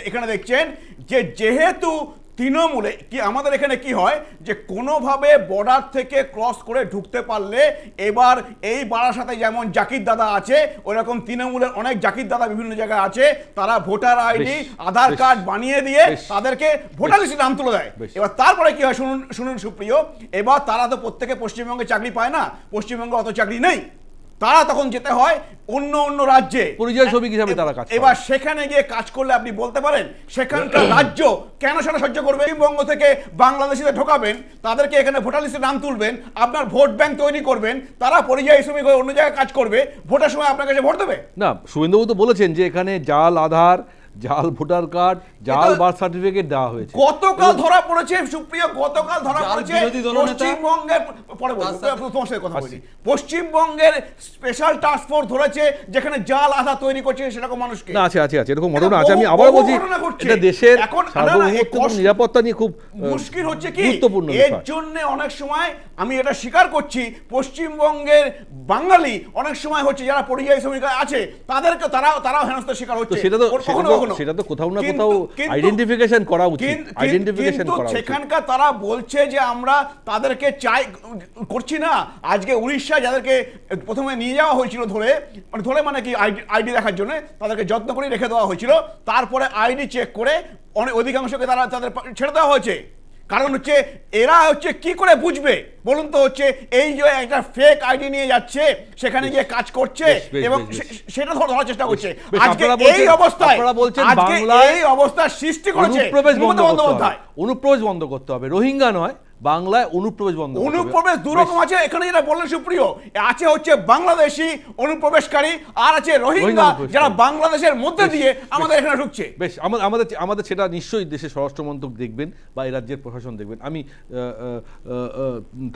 এখানে দেখছেন যে যেহেতু তৃণমূলে কি আমাদের এখানে কি হয় যে কোনোভাবে বর্ডার থেকে ক্রস করে ঢুকতে পারলে, এবার এই বারাসাতে যেমন জাকির দাদা আছে ওইরকম তৃণমূলের অনেক জাকির দাদা বিভিন্ন জায়গায় আছে, তারা ভোটার আইডি আধার কার্ড বানিয়ে দিয়ে তাদেরকে ভোটার লিস্টে নাম তুলে দেয়। এবার তারপরে কি হয় শুনুন সুপ্রিয়, এবার তারা তো প্রত্যেকে পশ্চিমবঙ্গে চাকরি পায় না, পশ্চিমবঙ্গে অত চাকরি নেই, তারা তখন যেতে হয় অন্য রাজ্যে পরিযায়ী শ্রমিক হিসাবে তারা কাজ করে। এবার সেখানে গিয়ে কাজ করলে আপনি বলতে পারেন সেখানকার রাজ্য কেন সেটা সহ্য করবে? পশ্চিমবঙ্গ থেকে বাংলাদেশিদের ঢোকাবেন, তাদেরকে এখানে ভোটার লিস্টে নাম তুলবেন, আপনার ভোট ব্যাংক তৈরি করবেন, তারা পরিযায়ী শ্রমিক হয়ে অন্য জায়গায় কাজ করবে, ভোটের সময় আপনার কাছে ভোট দেবে না। শুভেন্দুবাবু তো বলেছেন যে এখানে জাল আধার, জাল ভোটার কার্ড, জাল বার্থ সার্টিফিকেট দেওয়া হয়েছে। গতকাল ধরা পড়েছে সুপ্রিয়, গতকাল ধরা পড়েছে পশ্চিমবঙ্গের, পরে তোমার সাথে কথা বলছি, পশ্চিমবঙ্গের স্পেশাল টাস্ক ফোর্স ধরেছে যেখানে জাল আধার তৈরি করছে সেরকম মানুষকে। না, আছে এরকম ঘটনা আছে। আমি আবার বলছি এটা দেশের সার্বভৌমত্ব এবং নিরাপত্তা নিয়ে খুব মুশকিল হচ্ছে কি, গুরুত্বপূর্ণ এর জন্য অনেক সময় আমি এটা স্বীকার করছি পশ্চিমবঙ্গের বাঙালি অনেক সময় হচ্ছে যারা পরিযায়ী শ্রমিক আছে তাদেরকে তারাও হেনস্থার শিকার হচ্ছে। সেটা তো কোথাও না কোথাও আইডেন্টিফিকেশন করা উচিত, আইডেন্টিফিকেশন করা উচিত। সেখানকার তারা বলছে যে আমরা তাদেরকে করছি না। আজকে উড়িষ্যা যাদেরকে প্রথমে নিয়ে যাওয়া হয়েছিল ধরে মানে কি আইডি দেখার জন্য তাদেরকে যত্ন করে রেখে দেওয়া হয়েছিল, তারপরে আইডি চেক করে অধিকাংশকে তাদের ছেড়ে দেওয়া হয়েছে। কারণ হচ্ছে এরা হচ্ছে কি করে বুঝবে বলুন তো, হচ্ছে এই যে একটা ফেক আইডি নিয়ে যাচ্ছে সেখানে গিয়ে কাজ করছে এবং সেটা ধরার চেষ্টা করছে। আজকে এই অবস্থায় এই অবস্থা সৃষ্টি করেছে অনুপ্রবেশ বন্ধ করতে হবে, রোহিঙ্গা নয়, বাংলায় অনুপ্রবেশ বন্ধ। অনুপ্রবেশ দুরকম আছে এখানে, যেটা বললেন সুপ্রিয়, আছে হচ্ছে বাংলাদেশি অনুপ্রবেশকারী আর আছে রোহিঙ্গা যারা বাংলাদেশের মধ্যে দিয়ে আমাদের এখানে ঢুকছে। বেশ, আমাদের সেটা নিশ্চয়ই দেশের স্বরাষ্ট্রমন্ত্রক দেখবেন বা এই রাজ্যের প্রশাসন দেখবেন। আমি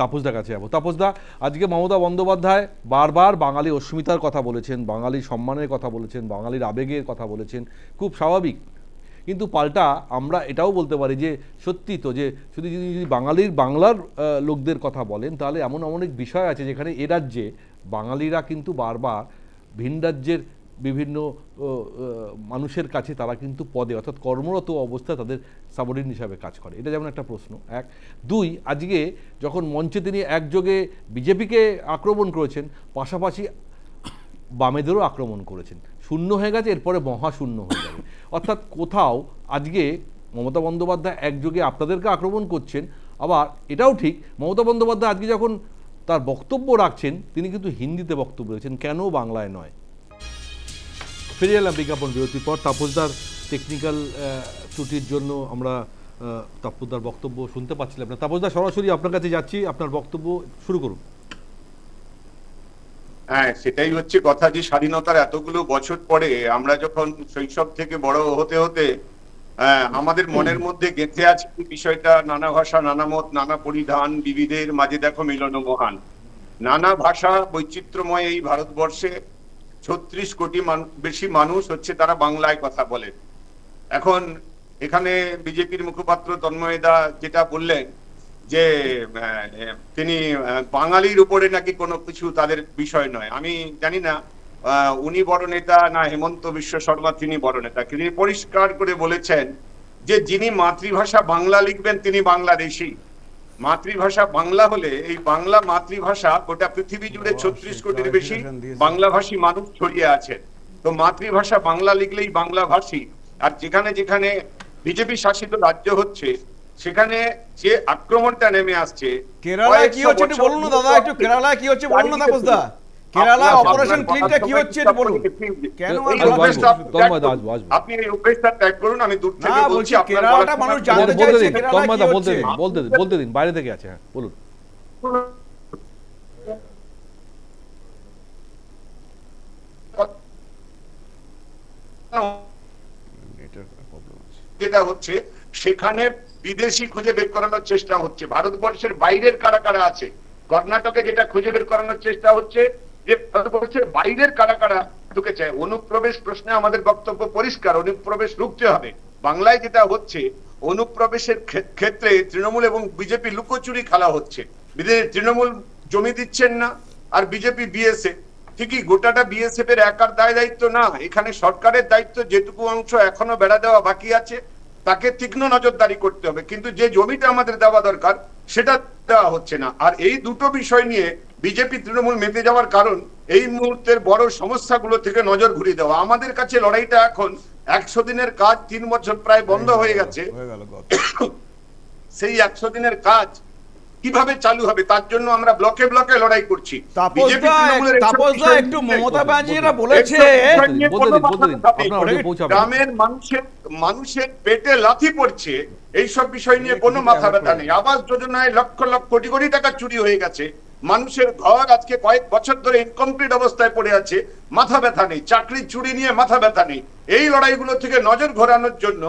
তাপসদার কাছে যাবো। তাপসদা, আজকে মমতা বন্দ্যোপাধ্যায় বারবার বাঙালি অস্মিতার কথা বলেছেন, বাঙালির সম্মানের কথা বলেছেন, বাঙালির আবেগের কথা বলেছেন, খুব স্বাভাবিক। কিন্তু পাল্টা আমরা এটাও বলতে পারি যে সত্যি তো যে শুধু যদি বাংলার লোকদের কথা বলেন তাহলে এমন অনেক বিষয় আছে যেখানে এ রাজ্যে বাঙালিরা কিন্তু বারবার ভিন রাজ্যের বিভিন্ন মানুষের কাছে তারা কিন্তু পদে অর্থাৎ কর্মরত অবস্থায় তাদের সাবঅর্ডিনেট হিসাবে কাজ করে। এটা যেমন একটা প্রশ্ন, এক। দুই, আজকে যখন মঞ্চে তিনি একযোগে বিজেপিকে আক্রমণ করেছেন, পাশাপাশি বামেদেরও আক্রমণ করেছেন। শূন্য হয়ে গেছে, এরপরে মহাশূন্য হয়ে যাবে। অর্থাৎ কোথাও আজকে মমতা বন্দ্যোপাধ্যায় একযোগে আপনাদেরকে আক্রমণ করছেন, আবার এটাও ঠিক মমতা বন্দ্যোপাধ্যায় আজকে যখন তার বক্তব্য রাখছেন তিনি কিন্তু হিন্দিতে বক্তব্য রেখেছেন, কেন বাংলায় নয়। ফিরে এলাম বিজ্ঞাপন বিরতির পর। তাপসদার টেকনিক্যাল ত্রুটির জন্য আমরা তাপসদার বক্তব্য শুনতে পাচ্ছিলাম না। তাপসদা, সরাসরি আপনার কাছে যাচ্ছি, আপনার বক্তব্য শুরু করুন। হ্যাঁ, সেটাই হচ্ছে কথা যে স্বাধীনতার এতগুলো বছর পরে আমরা যখন শৈশব থেকে বড় হতে হতে আমাদের মনের মধ্যে গেঁথে আছে বিষয়টা, নানা ভাষা, নানা মত, নানা পরিধান, বিবিধের মাঝে দেখো মিলন মহান। নানা ভাষা বৈচিত্র্যময় এই ভারতবর্ষে 36 কোটি বেশি মানুষ হচ্ছে তারা বাংলায় কথা বলেন। এখন এখানে বিজেপির মুখপাত্র তন্ময়দা যেটা বললেন যে তিনি বাঙালির উপরে নাকি কোনো কিছু তাদের বিষয় নয়, আমি জানি না উনি বড় নেতা না হেমন্ত বিশ্ব শর্মা তিনি বড় নেতা, তিনি পরিষ্কার করে বলেছেন যে যিনি মাতৃভাষা বাংলা লিখবেন তিনি বাংলাদেশী। মাতৃভাষা বাংলা হলে এই বাংলা মাতৃভাষা গোটা পৃথিবী জুড়ে 36 কোটির বেশি বাংলাভাষী মানুষ ছড়িয়ে আছেন, তো মাতৃভাষা বাংলা লিখলেই বাংলাভাষী। আর যেখানে যেখানে বিজেপি শাসিত রাজ্য হচ্ছে সেখানে যে আক্রমণটা নেমে আসছে, কেরালায় কি হচ্ছে একটু বলুন না দাদা, একটু কেরালায় কি হচ্ছে বলুন না তাপসদা, কেরালায় অপারেশন ক্লিনটা কি হচ্ছে একটু বলুন। কেন আপনি এই অভ্যাসটা ত্যাগ করুন, আমি দূর থেকে বলছি কেরালাটা মানুষ জানতে চাইছে কেরালা কি হচ্ছে। বলতে দিন, বাইরে থেকে আছে, হ্যাঁ বলুন। যেটা হচ্ছে সেখানে বিদেশি খুঁজে বের করানোর চেষ্টা হচ্ছে, ভারতবর্ষের বাইরের কারা কারা আছে। কর্ণাটকে যেটা খুঁজে বের করানোর চেষ্টা হচ্ছে যে ভারতবর্ষের বাইরের কারা কারা ঢুকেছে। অনুপ্রবেশ প্রশ্নে আমাদের বক্তব্য পরিষ্কার, অনুপ্রবেশ রুখতে হবে। বাংলায় যেটা হচ্ছে অনুপ্রবেশের ক্ষেত্রে তৃণমূল এবং বিজেপি লুকোচুরি খেলা হচ্ছে। তৃণমূল জমি দিচ্ছেন না আর বিজেপি বিএসএফ, ঠিকই গোটাটা বিএসএফ এর একার দায় দায়িত্ব না, এখানে সরকারের দায়িত্ব। যেটুকু অংশ এখনো বেড়া দেওয়া বাকি আছে তাকে তীক্ষ্ণ নজরদারি করতে হবে, কিন্তু যে জমিটা আমাদের দেওয়া দরকার সেটা দেওয়া হচ্ছে না। আর এই দুটো বিষয় নিয়ে বিজেপি তৃণমূল মেতে যাওয়ার কারণ এই মুহূর্তের বড় সমস্যাগুলো থেকে নজর ঘুরিয়ে দেওয়া। আমাদের কাছে লড়াইটা এখন 100 দিনের কাজ 3 বছর প্রায় বন্ধ হয়ে গেছে, সেই 100 দিনের কাজ কিভাবে চালু হবে তার জন্য আমরা ব্লকে ব্লকে লড়াই করছি। তাপসদা একটু মমতা ব্যানার্জিরা বলেছে গ্রামের মানুষের পেটে লাথি পড়ছে, এইসব বিষয় নিয়ে কোনো মাথা ব্যথা নেই। আবাস যোজনায় লক্ষ লক্ষ কোটি কোটি টাকা চুরি হয়ে গেছে, মানুষের ঘর আজকে কয়েক বছর ধরে ইনকমপ্লিট অবস্থায় পড়ে আছে, মাথা ব্যথা নেই। চাকরি চুরি নিয়ে মাথা ব্যথা নেই। এই লড়াইগুলো থেকে নজর ঘোরানোর জন্য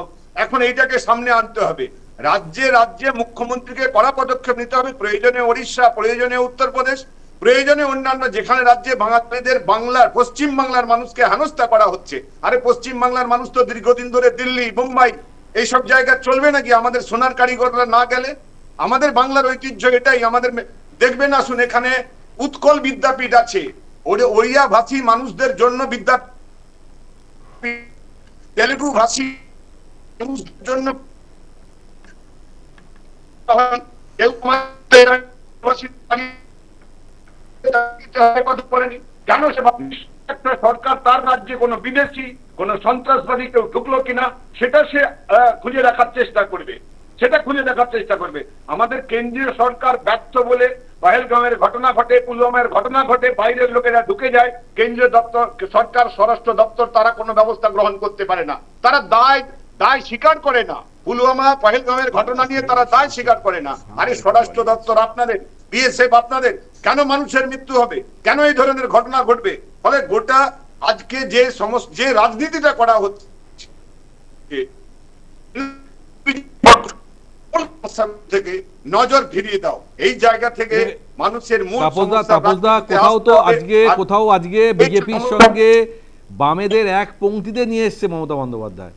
এখন এইটাকে সামনে আনতে হবে। রাজ্যে রাজ্যে মুখ্যমন্ত্রীকে কড়া পদক্ষেপ নিতে হবে, প্রয়োজনে ওড়িশা, প্রয়োজনে উত্তরপ্রদেশ, প্রয়োজনে অন্যান্য যেখানে রাজ্যে বাঙালিদের বাংলার পশ্চিম বাংলার মানুষকে হেনস্থা করা হচ্ছে। আরে পশ্চিম বাংলার মানুষ তো দীর্ঘদিন ধরে দিল্লি, মুম্বাই এইসব জায়গা চলবে নাকি আমাদের সোনার কারিগররা না গেলে? আমাদের বাংলার ঐতিহ্য এটাই। আমাদের দেখবেন আসুন এখানে উৎকল বিদ্যাপীঠ আছে, ওড়িয়া ভাষী মানুষদের জন্য বিদ্যাপীঠ, তেলুগু ভাষী মানুষদের জন্য সরকার তার রাজ্যে কোন বিদেশি কোন সন্ত্রাসবাদী কেউ ঢুকলো কিনা সেটা সে খুঁজে রাখার চেষ্টা করবে, সেটা খুঁজে দেখার চেষ্টা করবে। আমাদের কেন্দ্রীয় সরকার ব্যর্থ বলে পহেলগাঁওয়ের ঘটনা ঘটে, পুলওয়ামার ঘটনা ঘটে, বাইরের লোকেরা ঢুকে যায়, কেন্দ্রীয় দপ্তর সরকার স্বরাষ্ট্র দপ্তর তারা কোনো ব্যবস্থা গ্রহণ করতে পারে না, তারা দায় স্বীকার করে না। পুলওয়ামা পহেলগাঁওয়ের ঘটনা নিয়ে তারা দায় স্বীকার করে না। আরে স্বরাষ্ট্র দপ্তর আপনাদের, বিএসএফ আপনাদের, কেন মানুষের মৃত্যু হবে, কেন এই ধরনের ঘটনা ঘটবে? ফলে গোটা আজকে যে রাজনীতিটা করা হচ্ছে থেকে নজর ফিরিয়ে দাও, এই জায়গা থেকে মানুষের মূল সমস্যা। কোথাও আজকে বিজেপির সঙ্গে বামেদের এক পংক্তিতে নিয়ে এসছে মমতা বন্দ্যোপাধ্যায়,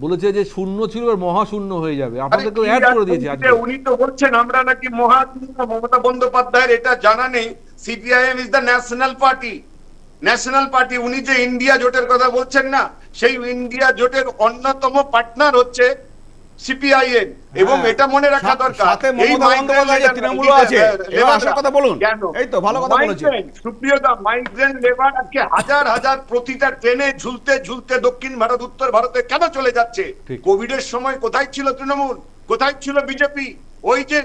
বলেছে যে শূন্য ছিল মহাশূন্য হয়ে যাবে, আপনাদেরকে অ্যাড করে দিয়েছে আজকে। উনি তো বলছেন আমরা নাকি মহাশূন্য, মমতা বন্দ্যোপাধ্যায়ের এটা জানা নেই। CPIM is the national party. উনি যে ইন্ডিয়া জোটের কথা বলছেন না, সেই ইন্ডিয়া জোটের অন্যতম পার্টনার হচ্ছে সিপিআইএম, এবং এটা মনে রাখা দরকার এই তৃণমূল আছে। কথা বলুন, এই তো ভালো কথা বলেছেন সুপ্রিয়তা। মাইগ্রেন্ট লেবার আজকে হাজার হাজার প্রতিটা ট্রেনে ঝুলতে ঝুলতে দক্ষিণ ভারত, উত্তর ভারতে কেন চলে যাচ্ছে? কোভিডের সময় কোথায় ছিল তৃণমূল, কোথায় ছিল বিজেপি? ওই যে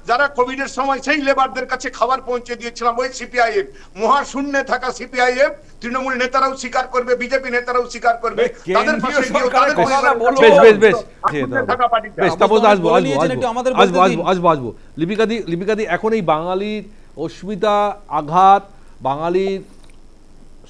যারা কোভিডের সময় সেই লেবারদের কাছে খাবার পৌঁছে দিয়েছিলাম, ওই সিপিআইএম। মহাশূন্যে থাকা সিপিআইএম তৃণমূল নেতারাও স্বীকার করবে, বিজেপি নেতারাও স্বীকার করবে, তাদের পাশে আসবো। লিপিকাদি, এখন এই বাঙালির অস্মিতা, আঘাত, বাঙালির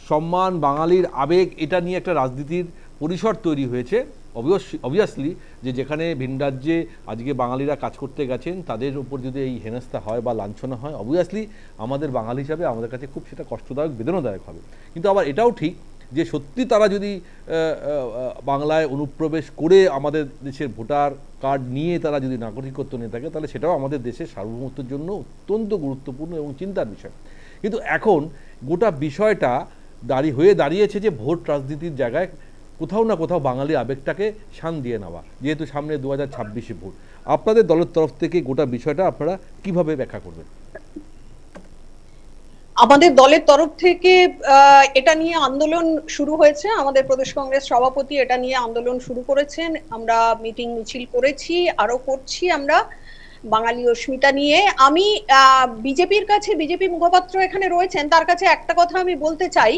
সম্মান, বাঙালির আবেগ, এটা নিয়ে একটা রাজনীতির পরিসর তৈরি হয়েছে। অবভিয়াসলি যে যেখানে ভিন রাজ্যে আজকে বাঙালিরা কাজ করতে গেছেন তাদের উপর যদি এই হেনস্থা হয় বা লাঞ্ছনা হয়, অবভিয়াসলি আমাদের বাঙালি হিসাবে আমাদের কাছে খুব সেটা কষ্টদায়ক, বেদনাদায়ক হবে। কিন্তু আবার এটাও ঠিক যে সত্যি তারা যদি বাংলায় অনুপ্রবেশ করে আমাদের দেশের ভোটার কার্ড নিয়ে তারা যদি নাগরিকত্ব নিয়ে থাকে, তাহলে সেটাও আমাদের দেশের সার্বভৌমত্বের জন্য অত্যন্ত গুরুত্বপূর্ণ এবং চিন্তার বিষয়। কিন্তু এখন গোটা বিষয়টা দাঁড়িয়েছে যে ভোট রাজনীতির জায়গায় কোথাও না কোথাও বাঙালি আবেগটাকে শান দিয়ে নেওয়া, যেহেতু সামনে 2026-এ ভোট। আপনাদের দলের তরফ থেকে গোটা বিষয়টা আপনারা কিভাবে ব্যাখ্যা করবেন? আমাদের দলের তরফ থেকে এটা নিয়ে আন্দোলন শুরু হয়েছে। আমাদের প্রদেশ কংগ্রেস সভাপতি এটা নিয়ে আন্দোলন শুরু করেছেন। আমরা মিটিং মিছিল করেছি, আরো করছি আমরা বাঙালি অস্মিতা নিয়ে। আমি বিজেপির কাছে, বিজেপি মুখপাত্র এখানে রয়েছেন, তার কাছে একটা কথা আমি বলতে চাই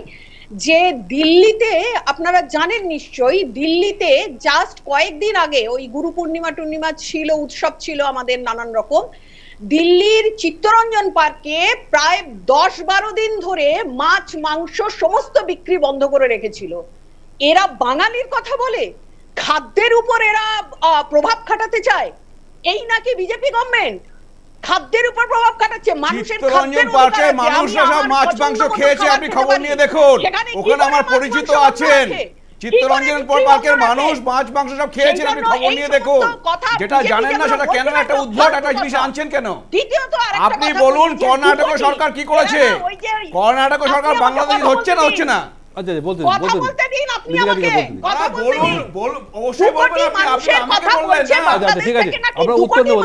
যে দিল্লিতে আপনারা জানেন নিশ্চয়ই, দিল্লিতে জাস্ট কয়েকদিন আগে ওই গুরু পূর্ণিমা ছিল, উৎসব ছিল আমাদের নানান রকম। দিল্লির চিত্তরঞ্জন পার্কে প্রায় 10-12 দিন ধরে মাছ মাংস সমস্ত বিক্রি বন্ধ করে রেখেছিল। এরা বাঙালির কথা বলে, খাদ্যের উপর এরা প্রভাব খাটাতে চায়। এই নাকি বিজেপি গভর্নমেন্ট খাদ্যের উপর প্রভাব খাটাচ্ছে? মানুষের চিত্তরঞ্জন পার্কে মানুষরা সব মাছ মাংস খেয়েছে, আপনি খবর নিয়ে দেখুন, ওখানে আমার পরিচিত আছেন। চিত্তরঞ্জন পার্কের মানুষ মাছ মাংস সব খেয়েছেন, আপনি খবর নিয়ে দেখুন। যেটা জানেন না সেটা কেন একটা উদ্ভট একটা জিনিস আনছেন কেন? আপনি বলুন কর্ণাটক সরকার কি করেছে? কর্ণাটক সরকার বাংলাদেশ হচ্ছে না, হচ্ছে না? আচ্ছা বলতে দিন, আপনি আমাকে কথা বলুন, অবশ্যই বলবেন। আপনি আমাকে বললেন না। আচ্ছা ঠিক আছে, আমরা উত্তর নেব,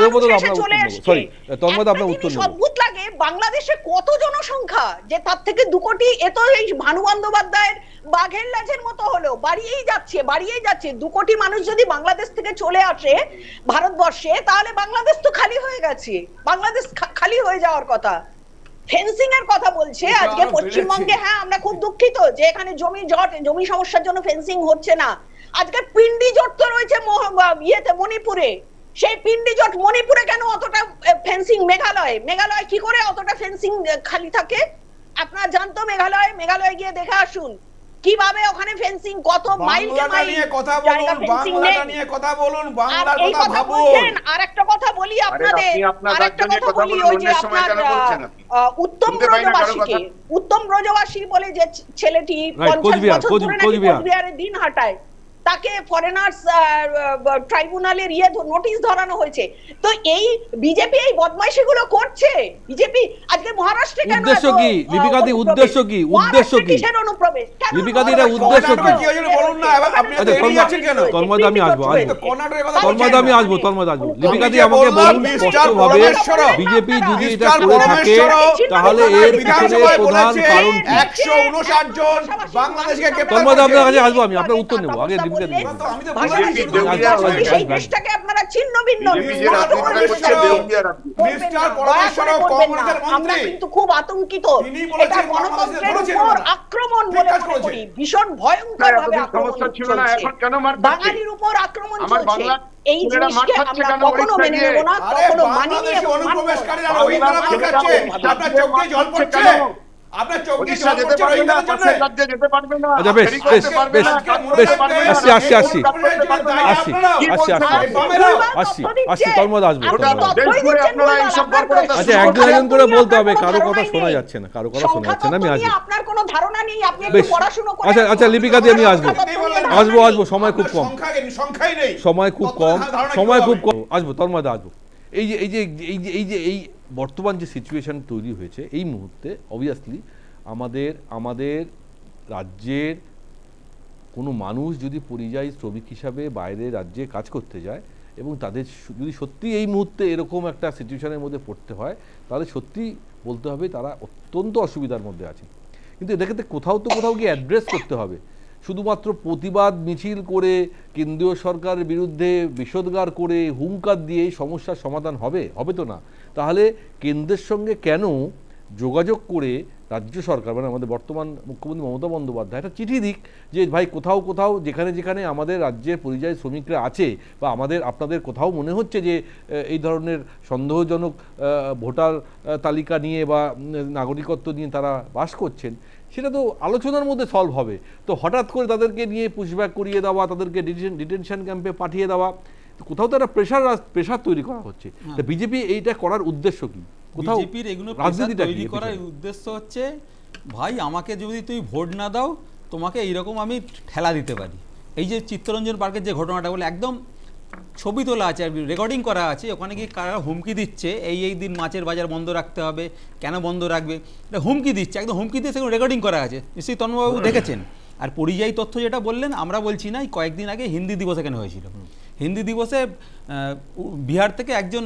সরি তন্ময় আপনার উত্তর নেব। অদ্ভুত লাগে বাংলাদেশে কত জনসংখ্যা, যে তার থেকে 2 কোটি, এ তো এই ভানু বন্দ্যোপাধ্যায়ের বাঘের লাজের মতো হলো, বাড়িয়েই যাচ্ছে। 2 কোটি মানুষ যদি বাংলাদেশ থেকে চলে আসে ভারতবর্ষে, তাহলে বাংলাদেশ তো খালি হয়ে গেছে, বাংলাদেশ খালি হয়ে যাওয়ার কথা। ফেন্সিং এর কথা বলছে আজকে পশ্চিমবঙ্গে। হ্যাঁ, আমরা খুব দুঃখিত যে এখানে জমি সমস্যার জন্য ফেন্সিং হচ্ছে না। আজকে পিন্ডি জট তো রয়েছে মণিপুরে, সেই পিন্ডি জট মণিপুরে কেন অতটা ফেন্সিং? মেঘালয় কি করে অতটা ফেন্সিং খালি থাকে? আপনারা জানতো মেঘালয় গিয়ে দেখে আসুন কিভাবে ওখানে ফেন্সিং, কত মাইল কে মাইল জায়গা ফেন্সিং নেই। বাংলার কথা ভাবুন। আরেকটা কথা বলি আপনাদের, ওই যে আপনার উত্তম ব্রজবাসী বলে যে ছেলেটি 50 বছর ধরে নাকি কোচবিহারের দিন হাঁটায়, তাকে ফরেনার্স ট্রাইব্যুনালের নোটিশ ধরানো হয়েছে। তো এই বিজেপি এই বদমাইশিগুলো করছে। বিজেপি আজকে মহারাষ্ট্রে কেন? উদ্দেশ্য কি লিপিকাদি? উদ্দেশ্য কি? কিসের অনুপ্রবেশ? লিপিকাদি এটা উদ্দেশ্য কি? বলুন না, আপনি আচ্ছা তন্ময় আমি আসবো লিপিকাদি আমাকে বলুন স্পষ্টভাবে, বিজেপি যদি এটা করে থাকে তাহলে এর পিছনে প্রধান কারণ কি? 159 জন বাংলাদেশকে তন্ময় আপনার কাছে আসবো, আমি আপনার উত্তর নেব। আগে লিপিকাদি দেশটাকে আপনারা ছিন্ন ভিন্ন। আমরা কিন্তু খুব আতঙ্কিত। এটা গণতন্ত্রের উপর আক্রমণ বলে মনে করি, ভীষণ ভয়ঙ্কর ভাবে আক্রমণ চলছে, বাঙালির উপর আক্রমণ চলছে। এই জিনিসকে আমরা কখনো মেনে নেব না, কখনো মানি নিয়ে আপনার চোখে জল পড়ছে যেতে পারবে না। আচ্ছা বেশ আসছি তন্ময় আসবো। আচ্ছা একজন করে বলতে হবে, কারো কথা শোনা যাচ্ছে না, আমি আসবো। আপনার কোনো ধারণা নেই, আপনি একটু পড়াশোনা করেন। আচ্ছা লিপিকাদি আমি আসবো, সময় খুব কম, আসবো তন্ময় আসবো। এই বর্তমান যে সিচুয়েশন তৈরি হয়েছে এই মুহূর্তে, অবভিয়াসলি আমাদের রাজ্যের কোনো মানুষ যদি পরিযায়ী শ্রমিক হিসাবে বাইরে রাজ্যে কাজ করতে যায় এবং তাদের যদি সত্যি এই মুহূর্তে এরকম একটা সিচুয়েশনের মধ্যে পড়তে হয়, তাহলে সত্যি বলতে হবে তারা অত্যন্ত অসুবিধার মধ্যে আছে। কিন্তু এটাকে কোথাও গিয়ে অ্যাড্রেস করতে হবে। শুধুমাত্র প্রতিবাদ মিছিল করে, কেন্দ্রীয় সরকারের বিরুদ্ধে বিষোদ্গার করে, হুঙ্কার দিয়ে এই সমস্যার সমাধান হবে তো না। তাহলে কেন্দ্রের সঙ্গে কেন যোগাযোগ করে রাজ্য সরকার মানে আমাদের বর্তমান মুখ্যমন্ত্রী মমতা বন্দ্যোপাধ্যায় একটা চিঠি দিক যে ভাই কোথাও কোথাও যেখানে যেখানে আমাদের রাজ্যের পরিযায়ী শ্রমিকরা আছে বা আপনাদের কোথাও মনে হচ্ছে যে এই ধরনের সন্দেহজনক ভোটার তালিকা নিয়ে বা নাগরিকত্ব নিয়ে তারা বাস করছেন, সেটা তো আলোচনার মধ্যে সলভ হবে। তো হঠাৎ করে তাদেরকে নিয়ে পুশব্যাক করিয়ে দেওয়া, তাদেরকে ডিটেনশন ক্যাম্পে পাঠিয়ে দেওয়া, কোথাও তো একটা প্রেশার তৈরি করা হচ্ছে। তা বিজেপি এইটা করার উদ্দেশ্য কি? কোথাও বিজেপির এগুলো রাজনীতি তৈরি করার উদ্দেশ্য হচ্ছে ভাই আমাকে যদি তুমি ভোট না দাও তোমাকে এইরকম আমি ঠেলা দিতে পারি। এই যে চিত্তরঞ্জন পার্কের যে ঘটনাটা বলে একদম ছবি তোলা আছে, রেকর্ডিং করা আছে, ওখানে গিয়ে কারা হুমকি দিচ্ছে এই দিন মাছের বাজার বন্ধ রাখতে হবে, কেন বন্ধ রাখবে, এটা হুমকি দিচ্ছে, একদম হুমকি দিয়ে সেগুলো রেকর্ডিং করা আছে, নিশ্চয়ই তন্ময়বাবু দেখেছেন। আর পরিযায়ী তথ্য যেটা বললেন, আমরা বলছি না, কয়েকদিন আগে হিন্দি দিবস এখানে হয়েছিল। হিন্দি দিবসে বিহার থেকে একজন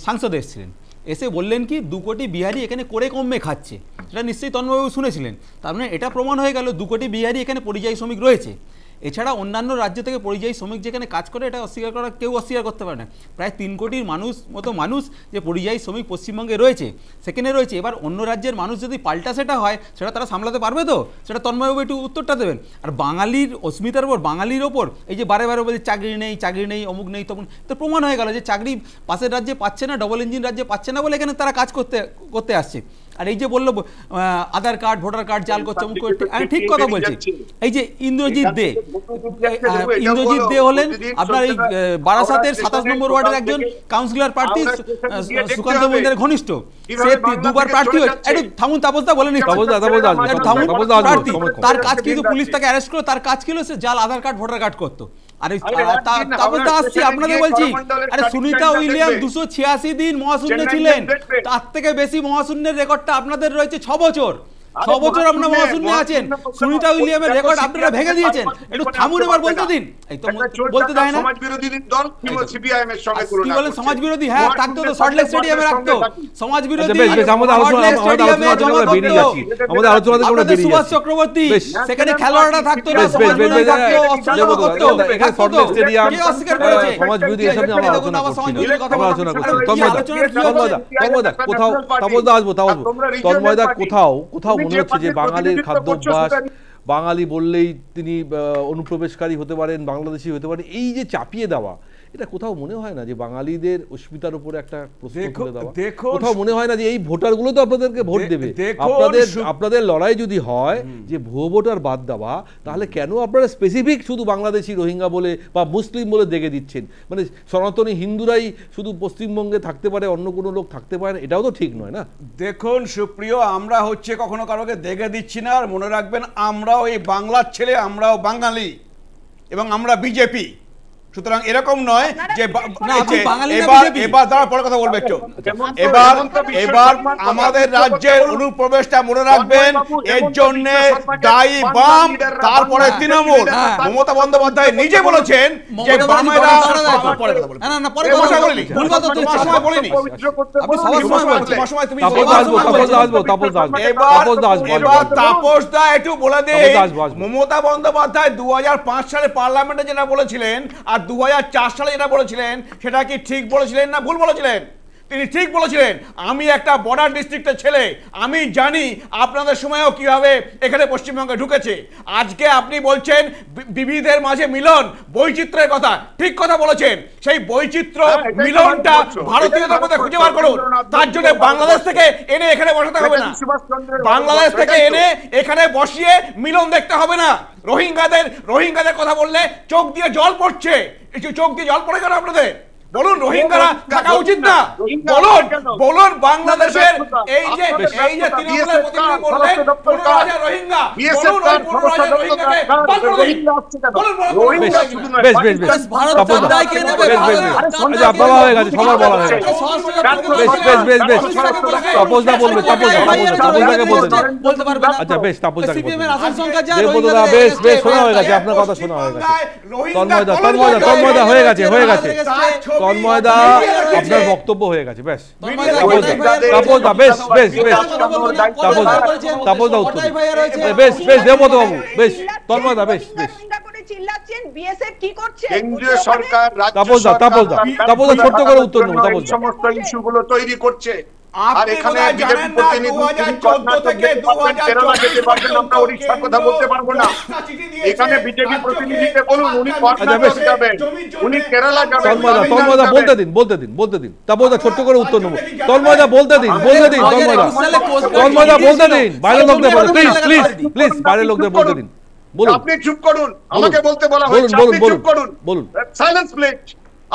সাংসদ এসেছিলেন, এসে বললেন কি 2 কোটি বিহারি এখানে করে কমে খাচ্ছে, সেটা নিশ্চয়ই তন্ময়বাবু শুনেছিলেন। তার মানে এটা প্রমাণ হয়ে গেল 2 কোটি বিহারি এখানে পরিযায়ী শ্রমিক রয়েছে। এছাড়া অন্যান্য রাজ্য থেকে পরিযায়ী শ্রমিক যেখানে কাজ করে এটা অস্বীকার করা কেউ অস্বীকার করতে পারে না। প্রায় 3 কোটির মানুষ যে পরিযায়ী শ্রমিক পশ্চিমবঙ্গে রয়েছে সেখানে রয়েছে। এবার অন্য রাজ্যের মানুষ যদি পাল্টা সেটা হয় সেটা তারা সামলাতে পারবে তো, সেটা তন্ময়বাবু একটু উত্তরটা দেবেন। আর বাঙালির অস্মিতার ওপর, বাঙালির ওপর এই যে বারে বারে বলছে চাকরি নেই অমুক নেই তখন, তো প্রমাণ হয়ে গেল যে চাকরি পাশের রাজ্যে পাচ্ছে না, ডবল ইঞ্জিন রাজ্যে পাচ্ছে না বলে এখানে তারা কাজ করতে আসছে। আর এই যে বললো আধার কার্ড ভোটার কার্ড জাল করছে, আমি ঠিক কথা বলছি। এই যে ইন্দ্রজিৎ দে হলেন আপনার এই বারাসাতের 27 নম্বর ওয়ার্ডের একজন কাউন্সিলর প্রার্থী, সুকান্ত মজুমদারের ঘনিষ্ঠ, সে 2বার প্রার্থী হয়েছে। একটু থামুন তাপসদা, বলেন তার কাজ কিন্তু পুলিশ তাকে অ্যারেস্ট করলো, তার কাজ ছিল সে জাল আধার কার্ড ভোটার কার্ড করতো। আরে তাপসদা আসছি আপনাদের বলছি, আরে সুনিতা উইলিয়াম 286 দিন মহাশূন্যে ছিলেন, তার থেকে বেশি মহাশূন্যের রেকর্ডটা আপনাদের রয়েছে 6 বছর। 6 বছর আপনারা মহাশূন্যে আছেন, সুনিতা উইলিয়ামের রেকর্ড আপনারা ভেঙে দিয়েছেন। একটু থামুন, এবার বলতে দিন। এই তো বলতে দেয় না, সমাজবিরোধী দল সিপিআইএম এর সঙ্গে কি বলেন সমাজবিরোধী? হ্যাঁ থাকতো তো, সল্টলেক স্টেডিয়ামে রাখতো সমাজবিরোধী, সুভাষ চক্রবর্তী সেখানে খেলোয়াড়রা থাকতো না, সমাজবিরোধী থাকতো, অস্ত্রজমা করতো, সল্টলেক স্টেডিয়াম অস্বীকার করেছে সমাজবিরোধী। এসব নিয়ে আমরা আলোচনা করছি। তন্ময়দা কোথাও, তাপসদা আসবো, তন্ময়দা কোথাও মনে হচ্ছে যে বাঙালির খাদ্যাভ্যাস, বাঙালি বললেই তিনি অনুপ্রবেশকারী হতে পারেন, বাংলাদেশি হতে পারেন, এই যে চাপিয়ে দেওয়া, এটা কোথাও মনে হয় না যে বাঙালিদের অস্মিতার উপরে একটা প্রশ্ন তুলে দেওয়া? কোথাও মনে হয় না যে এই ভোটারগুলো তো আপনাদেরকে ভোট দেবে, আপনাদের লড়াই যদি হয় যে ভুয়ো ভোটার বাদ দেওয়া, তাহলে কেন আপনারা স্পেসিফিক শুধু বাংলাদেশি রোহিঙ্গা বলে বা মুসলিম বলে দেখে দিচ্ছেন? মানে সনাতনী হিন্দুরাই শুধু পশ্চিমবঙ্গে থাকতে পারে, অন্য কোনো লোক থাকতে পারে না, এটাও তো ঠিক নয় না। দেখুন সুপ্রিয়, আমরা হচ্ছে কখনো কারোকে দেখে দিচ্ছি না। আর মনে রাখবেন আমরাও এই বাংলার ছেলে, আমরাও বাঙালি এবং আমরা বিজেপি। সুতরাং এরকম নয় যে এবার তারা পরে কথা বলবে একটু। এবার আমাদের রাজ্যের অনুপ্রবেশটা মনে রাখবেন, এর জন্য দায়ী বাম, তারপরে তৃণমূল। মমতা বন্দ্যোপাধ্যায় নিজে বলেছেন যে বামেরা তাপসদা একটু বলে দে, মমতা বন্দ্যোপাধ্যায় 2005 সালে পার্লামেন্টে যেটা বলেছিলেন আর 2004 সালে যেটা বলেছিলেন, সেটা কি ঠিক বলেছিলেন না ভুল বলেছিলেন? তিনি ঠিক বলেছিলেন। আমি একটা বর্ডার ডিস্ট্রিক্টের ছেলে, আমি জানি আপনাদের সময়ও কিভাবে এখানে পশ্চিমবঙ্গে ঢুকেছে। আজকে আপনি বলছেন বিবিধের মাঝে মিলন, বৈচিত্র্যের কথা, ঠিক কথা বলেছেন। সেই বৈচিত্র্য মিলনটা ভারতীয়দের মধ্যে খুঁজে বার করুন। তার জন্য বাংলাদেশ থেকে এনে এখানে বসাতে হবে না, বাংলাদেশ থেকে এনে এখানে বসিয়ে মিলন দেখতে হবে না। রোহিঙ্গাদের কথা বললে চোখ দিয়ে জল পড়ছে, চোখ দিয়ে জল পড়ে গেল আপনাদের। বলুন রোহিঙ্গারা থাকা উচিত না, বলুন বাংলাদেশের এই যে তৃণমূলের প্রতিনিধি বললেন 15,000 রোহিঙ্গা, বলুন ওই 15,000 রোহিঙ্গাকে বাদ করে দিন। বলুন ভারত দায় কে নেবে? বলা হয়ে গেছে, সবার বলা হয়ে গেছে। তাপসদা বলবে, তাপসদাকে বলতে পারবে না। আচ্ছা বেশ, তাপসদাকে সিপিএম এর আসন সংখ্যা যা রোহিঙ্গা, বেশ শোনা হয়ে গেছে, আপনার কথা শোনা হয়ে গেছে। তন্ময়দা হয়ে গেছে তন্ময়দা, আপনার বক্তব্য হয়ে গেছে, বেশ। তাপসদা বেশ তাপসদা উত্তর বেশ দেবব্রত বাবু, বেশ। তন্ময়দা বেশ কেন্দ্রীয় সরকার তাপসদা ছোট্ট করে উত্তর নেব। সমস্ত ইস্যুগুলো তৈরি করছে, আর এখানে বিজেপি প্রতিনিধি কেরালা যেতে পারবেন, আমরা ওড়িশার কথা বলতে পারবো না। এখানে বিজেপি প্রতিনিধিকে বলুন উনি কর্ণাটক যাবেন, উনি কেরালা যাবেন। তন্ময়দা বলতে দিন তারপর ছোট্ট করে উত্তর নেবো। তন্ময়দা বলতে দিন তন্ময়দা বলতে দিন, বাইরের লোকদের প্লিজ বাইরের লোকদের বলতে দিন। বলুন। আপনি চুপ করুন, আমাকে বলতে বলা হয়েছে, আপনি চুপ করুন, বলুন, সাইলেন্স প্লিজ।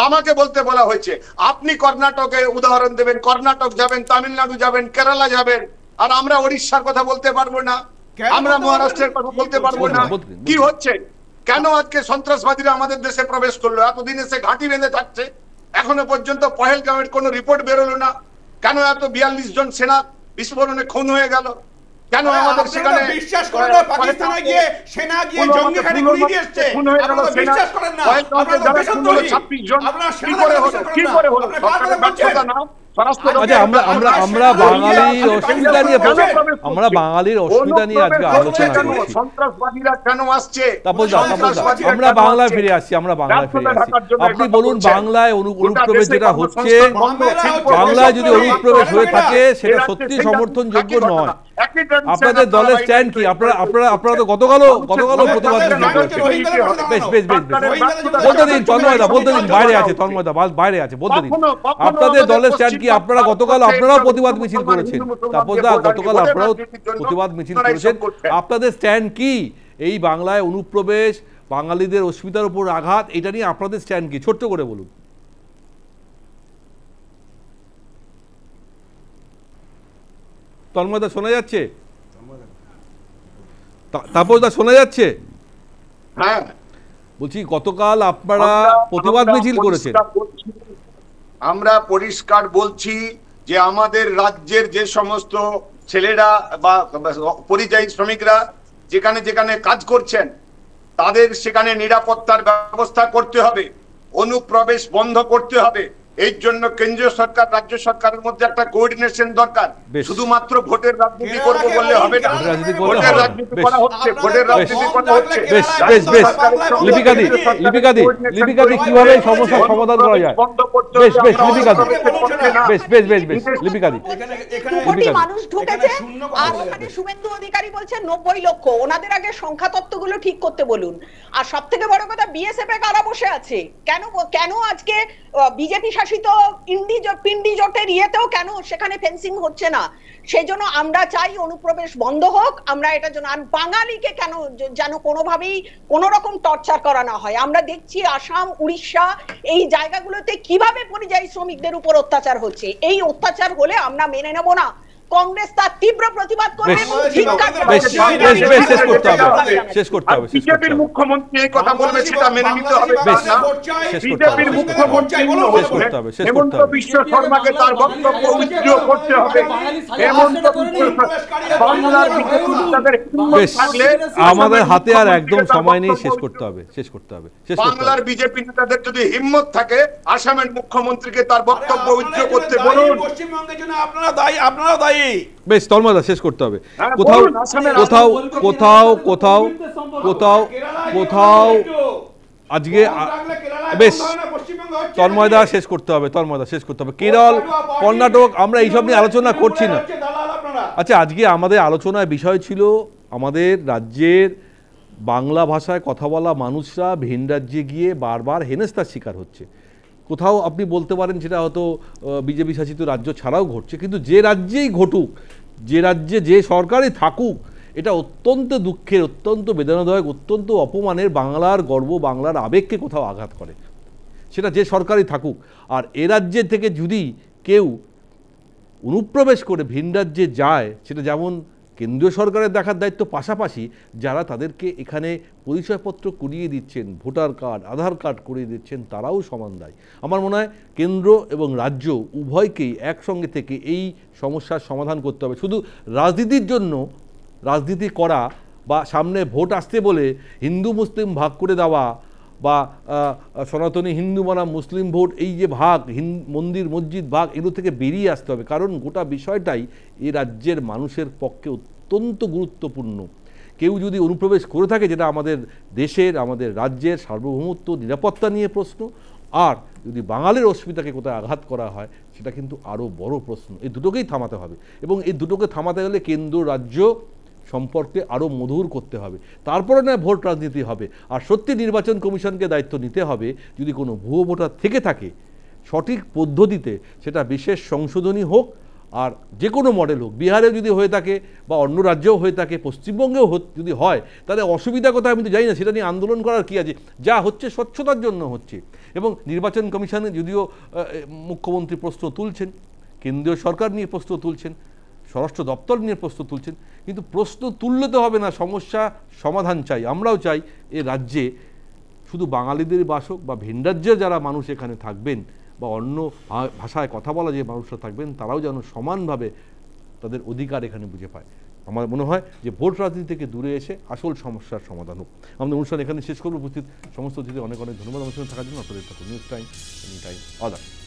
আমাকে বলতে বলা হয়েছে, আপনি কর্ণাটকে উদাহরণ দেবেন, কর্ণাটক যাবেন, তামিলনাড়ু যাবেন, কেরালা যাবেন, আর আমরা ওড়িশার কথা বলতে পারবো না, আমরা মহারাষ্ট্রের কথা বলতে পারবো না। কি হচ্ছে? কেন আজকে সন্ত্রাসবাদীরা আমাদের দেশে প্রবেশ করলো? এতদিন এসে ঘাঁটি বেঁধে থাকছে, এখনো পর্যন্ত পহেলগাঁওয়ের কোনো রিপোর্ট বেরোলো না। কেন এত 42 জন সেনা বিস্ফোরণে খুন হয়ে গেল? কেন আমাদের সেখানে বিশ্বাস করেন না? পাকিস্তানে গিয়ে সেনা গিয়ে জঙ্গি ঘাঁটি ঘুরিয়ে দিয়ে এসেছে, আপনারা বিশ্বাস করেন না? আপনারা দেশদ্রোহী, আপনারা সেনা কি করে হলো? সরকারের ব্যর্থতা না? আচ্ছা, আমরা বাঙালির অসুবিধা নিয়ে আজকে আলোচনা করছি। সন্ত্রাসবাদীরা কেন আসছে? আমরা বাংলায় ফিরে আসছি। আপনি বলুন, বাংলায় অনুপ্রবেশ যেটা হচ্ছে, বাংলায় যদি অনুপ্রবেশ হয়ে থাকে সেটা সত্যি সমর্থনযোগ্য নয়। আপনাদের দলের স্ট্যান্ড কি? আপনারা তো গতকালও প্রতিবাদ করেছেন। বেশ বলতে দিন তন্ময়দা, বলতে দিন, বাইরে আছে তন্ময়দা, বাইরে আছে, বলতে দিন আপনাদের দলের স্ট্যান্ড কি? আপনারাও প্রতিবাদ মিছিল করেছেন, তাপসদা গতকাল আপনারাও প্রতিবাদ মিছিল করেছেন। আপনাদের স্ট্যান্ড কি? এই বাংলায় অনুপ্রবেশ, বাঙালিদের অস্মিতার উপর আঘাত, এটা নিয়ে আপনাদের স্ট্যান্ড কি? ছোট্ট করে বলুন। তন্ময়দা শোনা যাচ্ছে? তাপসদা শোনা যাচ্ছে? হ্যাঁ, বলছি গতকাল আপনারা প্রতিবাদ মিছিল করেছেন। আমরা পরিষ্কার বলছি যে আমাদের রাজ্যের যে সমস্ত ছেলেরা বা পরিযায়ী শ্রমিকরা যেখানে যেখানে কাজ করছেন তাদের সেখানে নিরাপত্তার ব্যবস্থা করতে হবে, অনুপ্রবেশ বন্ধ করতে হবে। এই জন্য কেন্দ্রীয় সরকার রাজ্য সরকারের মধ্যে একটা কোঅর্ডিনেশন দরকার। শুধুমাত্র ভোটের রাজনীতি করবো বললে হবে না। ভোটের রাজনীতি করা হচ্ছে, ভোটের রাজনীতি করা হচ্ছে। লিপিকাদি কিভাবে সমস্যার সমাধান করা যায়? লিপিকাদি মানুষ ঢুকেছে আর ওখানে শুভেন্দু অধিকারী বলছেন 90 লক্ষ। ওনাদের আগে সংখ্যা তত্ত্বগুলো ঠিক করতে বলুন। আর সব থেকে বড় কথা, বিএসএফ এ কারা বসে আছে? কেন আজকে বিজেপি শাসিত পিন্ডি জোটের ইয়েতেও কেন সেখানে ফেন্সিং হচ্ছে না? সেই জন্য আমরা চাই অনুপ্রবেশ বন্ধ হোক। আমরা এটা জন্য, আর বাঙালিকে কেন যেন কোনোভাবেই কোনো রকম টর্চার করা না হয়। আমরা দেখছি আসাম, উড়িষ্যা এই জায়গাগুলোতে কিভাবে পরিযায়ী শ্রমিকদের উপর অত্যাচার হচ্ছে। এই অত্যাচার হলে আমরা মেনে নেব না। কংগ্রেস তার তীব্র প্রতিবাদ করবে এবং শেষ করতে হবে। বিজেপির মুখ্যমন্ত্রী এই কথা বলবে, সেটা মেনে নিতে হবে। বিজেপির মুখ্যমন্ত্রী হেমন্ত বিশ্ব শর্মাকে তার বক্তব্য উজ্জ্বল করতে হবে। আমাদের হাতে আর একদম সময় নেই, শেষ করতে হবে। বাংলার বিজেপি নেতাদের যদি হিম্মত থাকে আসামের মুখ্যমন্ত্রীকে তার বক্তব্য উজ্জ্বল করতে বলুন। পশ্চিমবঙ্গের জন্য আপনারা দায়ী। বেশ তন্ময়দা, শেষ করতে হবে। কোথাও আজকে বেশ তন্ময়দা শেষ করতে হবে। কেরল, কর্ণাটক, আমরা এইসব নিয়ে আলোচনা করছি না। আচ্ছা, আজকে আমাদের আলোচনার বিষয় ছিল আমাদের রাজ্যের বাংলা ভাষায় কথা বলা মানুষরা ভিন রাজ্যে গিয়ে বারবার হেনস্থার শিকার হচ্ছে। কোথাও আপনি বলতে পারেন সেটা হয়তো বিজেপি শাসিত রাজ্য ছাড়াও ঘটছে, কিন্তু যে রাজ্যেই ঘটুক, যে রাজ্যে যে সরকারই থাকুক, এটা অত্যন্ত দুঃখের, অত্যন্ত বেদনাদায়ক, অত্যন্ত অপমানের। বাংলার গর্ব, বাংলার আবেগকে কোথাও আঘাত করে, সেটা যে সরকারই থাকুক। আর এ রাজ্যের থেকে যদি কেউ অনুপ্রবেশ করে ভিন রাজ্যে যায়, সেটা যেমন কেন্দ্রীয় সরকারের দেখার দায়িত্ব, পাশাপাশি যারা তাদেরকে এখানে পরিচয়পত্র করিয়ে দিচ্ছেন, ভোটার কার্ড, আধার কার্ড করিয়ে দিচ্ছেন, তারাও সমান দায়ী। আমার মনে হয় কেন্দ্র এবং রাজ্য উভয়কেই একসঙ্গে থেকে এই সমস্যার সমাধান করতে হবে। শুধু রাজনীতির জন্য রাজনীতি করা বা সামনে ভোট আসতে বলে হিন্দু মুসলিম ভাগ করে দেওয়া বা সনাতনী হিন্দু বনাম মুসলিম ভোট, এই যে ভাগ, মন্দির মসজিদ ভাগ, এগুলো থেকে বেরিয়ে আসতে হবে। কারণ গোটা বিষয়টাই এই রাজ্যের মানুষের পক্ষে অত্যন্ত গুরুত্বপূর্ণ। কেউ যদি অনুপ্রবেশ করে থাকে, যেটা আমাদের দেশের, আমাদের রাজ্যের সার্বভৌমত্ব, নিরাপত্তা নিয়ে প্রশ্ন, আর যদি বাঙালির অস্মিতাকে কোথায় আঘাত করা হয়, সেটা কিন্তু আরও বড় প্রশ্ন। এই দুটোকেই থামাতে হবে, এবং এই দুটোকে থামাতে গেলে কেন্দ্র রাজ্য সম্পর্কে আরও মধুর করতে হবে, তারপরে নয় ভোট রাজনীতি হবে। আর সত্যি নির্বাচন কমিশনকে দায়িত্ব নিতে হবে, যদি কোনো ভুয়ো ভোটার থেকে থাকে সঠিক পদ্ধতিতে সেটা বিশেষ সংশোধনী হোক, আর যে কোনো মডেল হোক, বিহারে যদি হয়ে থাকে বা অন্য রাজ্যেও হয়ে থাকে, পশ্চিমবঙ্গেও যদি হয়, তাহলে অসুবিধা কথা আমি তো জানি না, সেটা নিয়ে আন্দোলন করার কী আছে? যা হচ্ছে স্বচ্ছতার জন্য হচ্ছে। এবং নির্বাচন কমিশনে যদিও মুখ্যমন্ত্রী প্রশ্ন তুলছেন, কেন্দ্রীয় সরকার নিয়ে প্রশ্ন তুলছেন, স্বরাষ্ট্র দপ্তর নিয়ে প্রশ্ন তুলছেন, কিন্তু প্রশ্ন তুললে তো হবে না, সমস্যা সমাধান চাই। আমরাও চাই এ রাজ্যে শুধু বাঙালিদের বাস হোক, বা ভিন রাজ্যের যারা মানুষ এখানে থাকবেন বা অন্য ভাষায় কথা বলা যে মানুষরা থাকবেন, তারাও যেন সমানভাবে তাদের অধিকার এখানে বুঝে পায়। আমার মনে হয় যে ভোট রাজনীতি থেকে দূরে এসে আসল সমস্যার সমাধান হোক। আমাদের অনুষ্ঠান এখানে শেষ করবো। উপস্থিত সমস্ত অতিথি অনেক অনেক ধন্যবাদ আমার সঙ্গে থাকার জন্য। আপনাদের news time, any time, all the